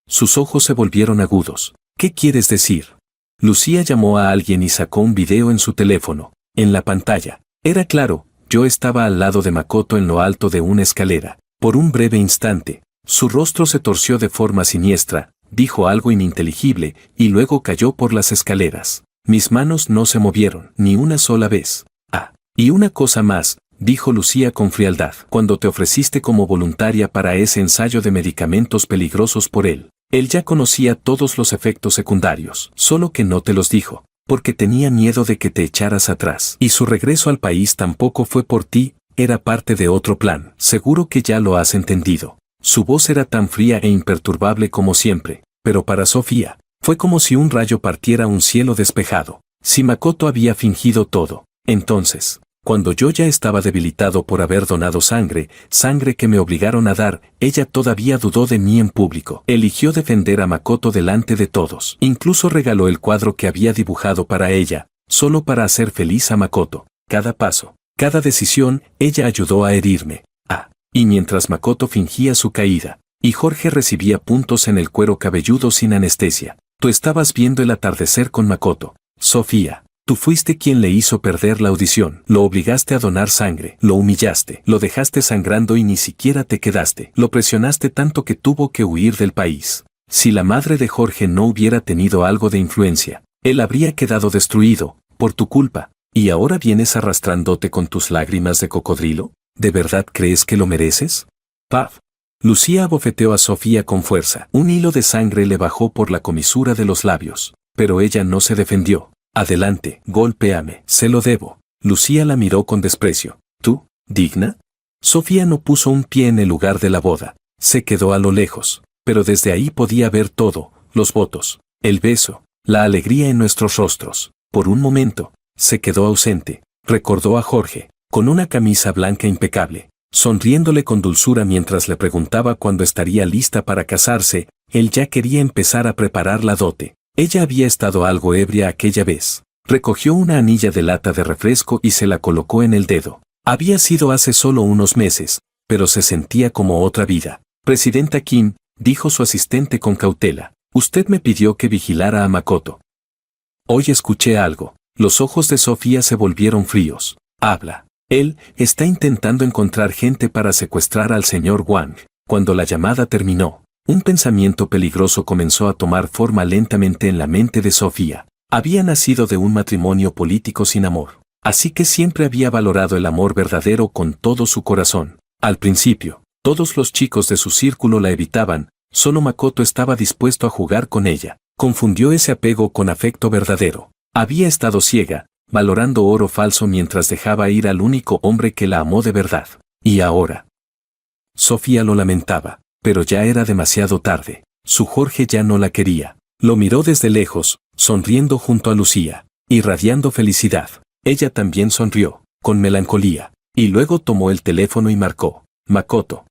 Sus ojos se volvieron agudos. ¿Qué quieres decir? Lucía llamó a alguien y sacó un video en su teléfono. En la pantalla, era claro, yo estaba al lado de Makoto en lo alto de una escalera. Por un breve instante, su rostro se torció de forma siniestra, dijo algo ininteligible y luego cayó por las escaleras. Mis manos no se movieron, ni una sola vez. Y una cosa más, dijo Lucía con frialdad, cuando te ofreciste como voluntaria para ese ensayo de medicamentos peligrosos por él. Él ya conocía todos los efectos secundarios, solo que no te los dijo, porque tenía miedo de que te echaras atrás. Y su regreso al país tampoco fue por ti, era parte de otro plan. Seguro que ya lo has entendido. Su voz era tan fría e imperturbable como siempre, pero para Sofía, fue como si un rayo partiera un cielo despejado. Si Makoto había fingido todo, entonces, cuando yo ya estaba debilitado por haber donado sangre que me obligaron a dar, ella todavía dudó de mí en público. Eligió defender a Makoto delante de todos. Incluso regaló el cuadro que había dibujado para ella, solo para hacer feliz a Makoto. Cada paso, cada decisión, ella ayudó a herirme. Y mientras Makoto fingía su caída, y Jorge recibía puntos en el cuero cabelludo sin anestesia, tú estabas viendo el atardecer con Makoto. Sofía. Tú fuiste quien le hizo perder la audición, lo obligaste a donar sangre, lo humillaste, lo dejaste sangrando y ni siquiera te quedaste, lo presionaste tanto que tuvo que huir del país. Si la madre de Jorge no hubiera tenido algo de influencia, él habría quedado destruido, por tu culpa, y ahora vienes arrastrándote con tus lágrimas de cocodrilo. ¿De verdad crees que lo mereces? ¡Paf! Lucía abofeteó a Sofía con fuerza. Un hilo de sangre le bajó por la comisura de los labios, pero ella no se defendió. Adelante, golpéame, se lo debo. Lucía la miró con desprecio. ¿Tú, digna? Sofía no puso un pie en el lugar de la boda. Se quedó a lo lejos, pero desde ahí podía ver todo, los votos, el beso, la alegría en nuestros rostros. Por un momento, se quedó ausente. Recordó a Jorge, con una camisa blanca impecable, sonriéndole con dulzura mientras le preguntaba cuándo estaría lista para casarse. Él ya quería empezar a preparar la dote. Ella había estado algo ebria aquella vez. Recogió una anilla de lata de refresco y se la colocó en el dedo. Había sido hace solo unos meses, pero se sentía como otra vida. Presidenta Kim, dijo su asistente con cautela, usted me pidió que vigilara a Makoto. Hoy escuché algo. Los ojos de Sofía se volvieron fríos. Habla. Él está intentando encontrar gente para secuestrar al señor Wang. Cuando la llamada terminó, un pensamiento peligroso comenzó a tomar forma lentamente en la mente de Sofía. Había nacido de un matrimonio político sin amor, así que siempre había valorado el amor verdadero con todo su corazón. Al principio, todos los chicos de su círculo la evitaban, solo Makoto estaba dispuesto a jugar con ella. Confundió ese apego con afecto verdadero. Había estado ciega, valorando oro falso mientras dejaba ir al único hombre que la amó de verdad. Y ahora. Sofía lo lamentaba. Pero ya era demasiado tarde. Su Jorge ya no la quería. Lo miró desde lejos, sonriendo junto a Lucía, irradiando felicidad. Ella también sonrió, con melancolía, y luego tomó el teléfono y marcó. Makoto.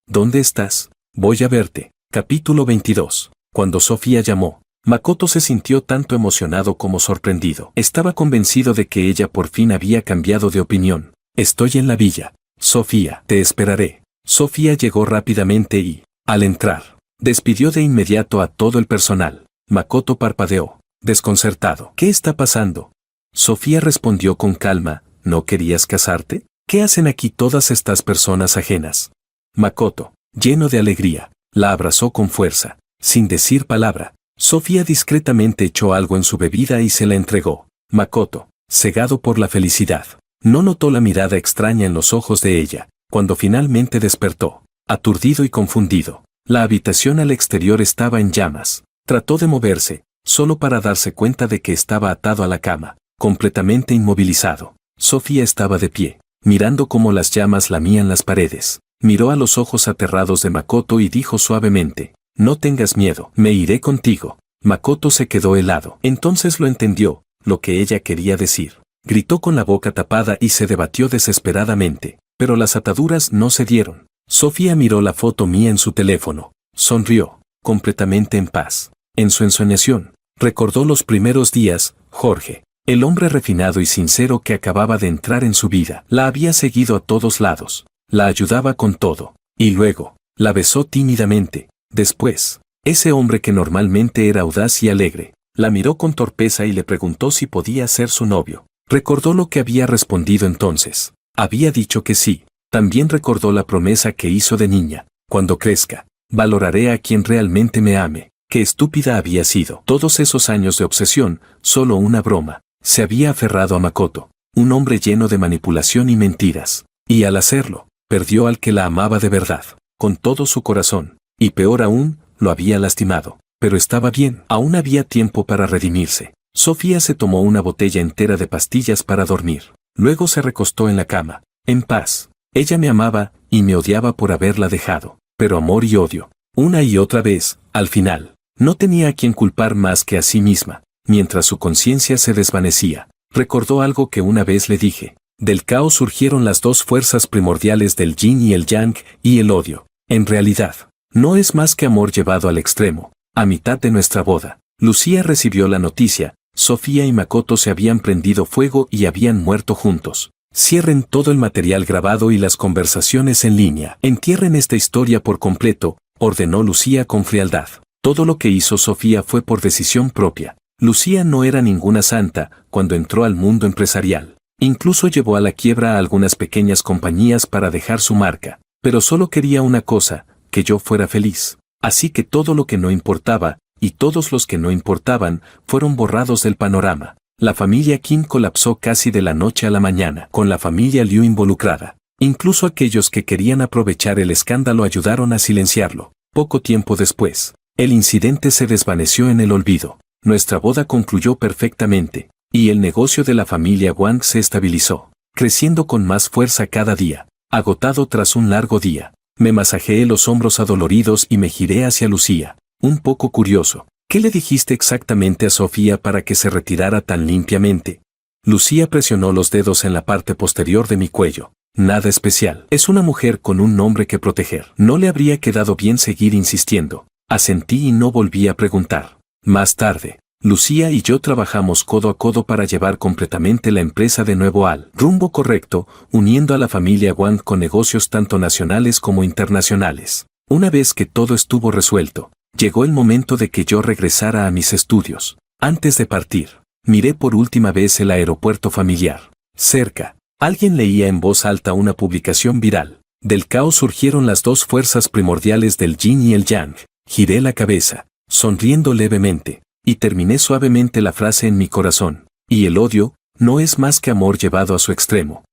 ¿Dónde estás? Voy a verte. Capítulo 22. Cuando Sofía llamó, Makoto se sintió tanto emocionado como sorprendido. Estaba convencido de que ella por fin había cambiado de opinión. Estoy en la villa. Sofía, te esperaré. Sofía llegó rápidamente y, al entrar, despidió de inmediato a todo el personal. Makoto parpadeó, desconcertado. ¿Qué está pasando? Sofía respondió con calma, ¿no querías casarte? ¿Qué hacen aquí todas estas personas ajenas? Makoto, lleno de alegría, la abrazó con fuerza, sin decir palabra. Sofía discretamente echó algo en su bebida y se la entregó. Makoto, cegado por la felicidad, no notó la mirada extraña en los ojos de ella, cuando finalmente despertó, aturdido y confundido. La habitación al exterior estaba en llamas. Trató de moverse, solo para darse cuenta de que estaba atado a la cama, completamente inmovilizado. Sofía estaba de pie, mirando cómo las llamas lamían las paredes. Miró a los ojos aterrados de Makoto y dijo suavemente, no tengas miedo, me iré contigo. Makoto se quedó helado. Entonces lo entendió, lo que ella quería decir. Gritó con la boca tapada y se debatió desesperadamente, pero las ataduras no cedieron. Sofía miró la foto mía en su teléfono, sonrió, completamente en paz. En su ensoñación, recordó los primeros días, Jorge, el hombre refinado y sincero que acababa de entrar en su vida. La había seguido a todos lados, la ayudaba con todo, y luego, la besó tímidamente. Después, ese hombre que normalmente era audaz y alegre, la miró con torpeza y le preguntó si podía ser su novio. Recordó lo que había respondido entonces. Había dicho que sí. También recordó la promesa que hizo de niña. Cuando crezca, valoraré a quien realmente me ame. Qué estúpida había sido. Todos esos años de obsesión, solo una broma. Se había aferrado a Makoto, un hombre lleno de manipulación y mentiras. Y al hacerlo, perdió al que la amaba de verdad, con todo su corazón. Y peor aún, lo había lastimado. Pero estaba bien, aún había tiempo para redimirse. Sofía se tomó una botella entera de pastillas para dormir. Luego se recostó en la cama, en paz. Ella me amaba, y me odiaba por haberla dejado. Pero amor y odio, una y otra vez, al final, no tenía a quien culpar más que a sí misma. Mientras su conciencia se desvanecía, recordó algo que una vez le dije. Del caos surgieron las dos fuerzas primordiales del yin y el yang, y el odio, en realidad, no es más que amor llevado al extremo. A mitad de nuestra boda, Lucía recibió la noticia. Sofía y Makoto se habían prendido fuego y habían muerto juntos. Cierren todo el material grabado y las conversaciones en línea. Entierren esta historia por completo, ordenó Lucía con frialdad. Todo lo que hizo Sofía fue por decisión propia. Lucía no era ninguna santa cuando entró al mundo empresarial. Incluso llevó a la quiebra a algunas pequeñas compañías para dejar su marca. Pero solo quería una cosa, que yo fuera feliz. Así que todo lo que no importaba, y todos los que no importaban, fueron borrados del panorama. La familia Kim colapsó casi de la noche a la mañana, con la familia Liu involucrada. Incluso aquellos que querían aprovechar el escándalo ayudaron a silenciarlo. Poco tiempo después, el incidente se desvaneció en el olvido. Nuestra boda concluyó perfectamente, y el negocio de la familia Wang se estabilizó, creciendo con más fuerza cada día. Agotado tras un largo día, me masajeé los hombros adoloridos y me giré hacia Lucía, un poco curioso. ¿Qué le dijiste exactamente a Sofía para que se retirara tan limpiamente? Lucía presionó los dedos en la parte posterior de mi cuello. Nada especial. Es una mujer con un nombre que proteger. No le habría quedado bien seguir insistiendo. Asentí y no volví a preguntar. Más tarde, Lucía y yo trabajamos codo a codo para llevar completamente la empresa de nuevo al rumbo correcto, uniendo a la familia Wang con negocios tanto nacionales como internacionales. Una vez que todo estuvo resuelto, llegó el momento de que yo regresara a mis estudios. Antes de partir, miré por última vez el aeropuerto familiar. Cerca, alguien leía en voz alta una publicación viral. Del caos surgieron las dos fuerzas primordiales del yin y el yang. Giré la cabeza, sonriendo levemente, y terminé suavemente la frase en mi corazón. Y el odio, no es más que amor llevado a su extremo.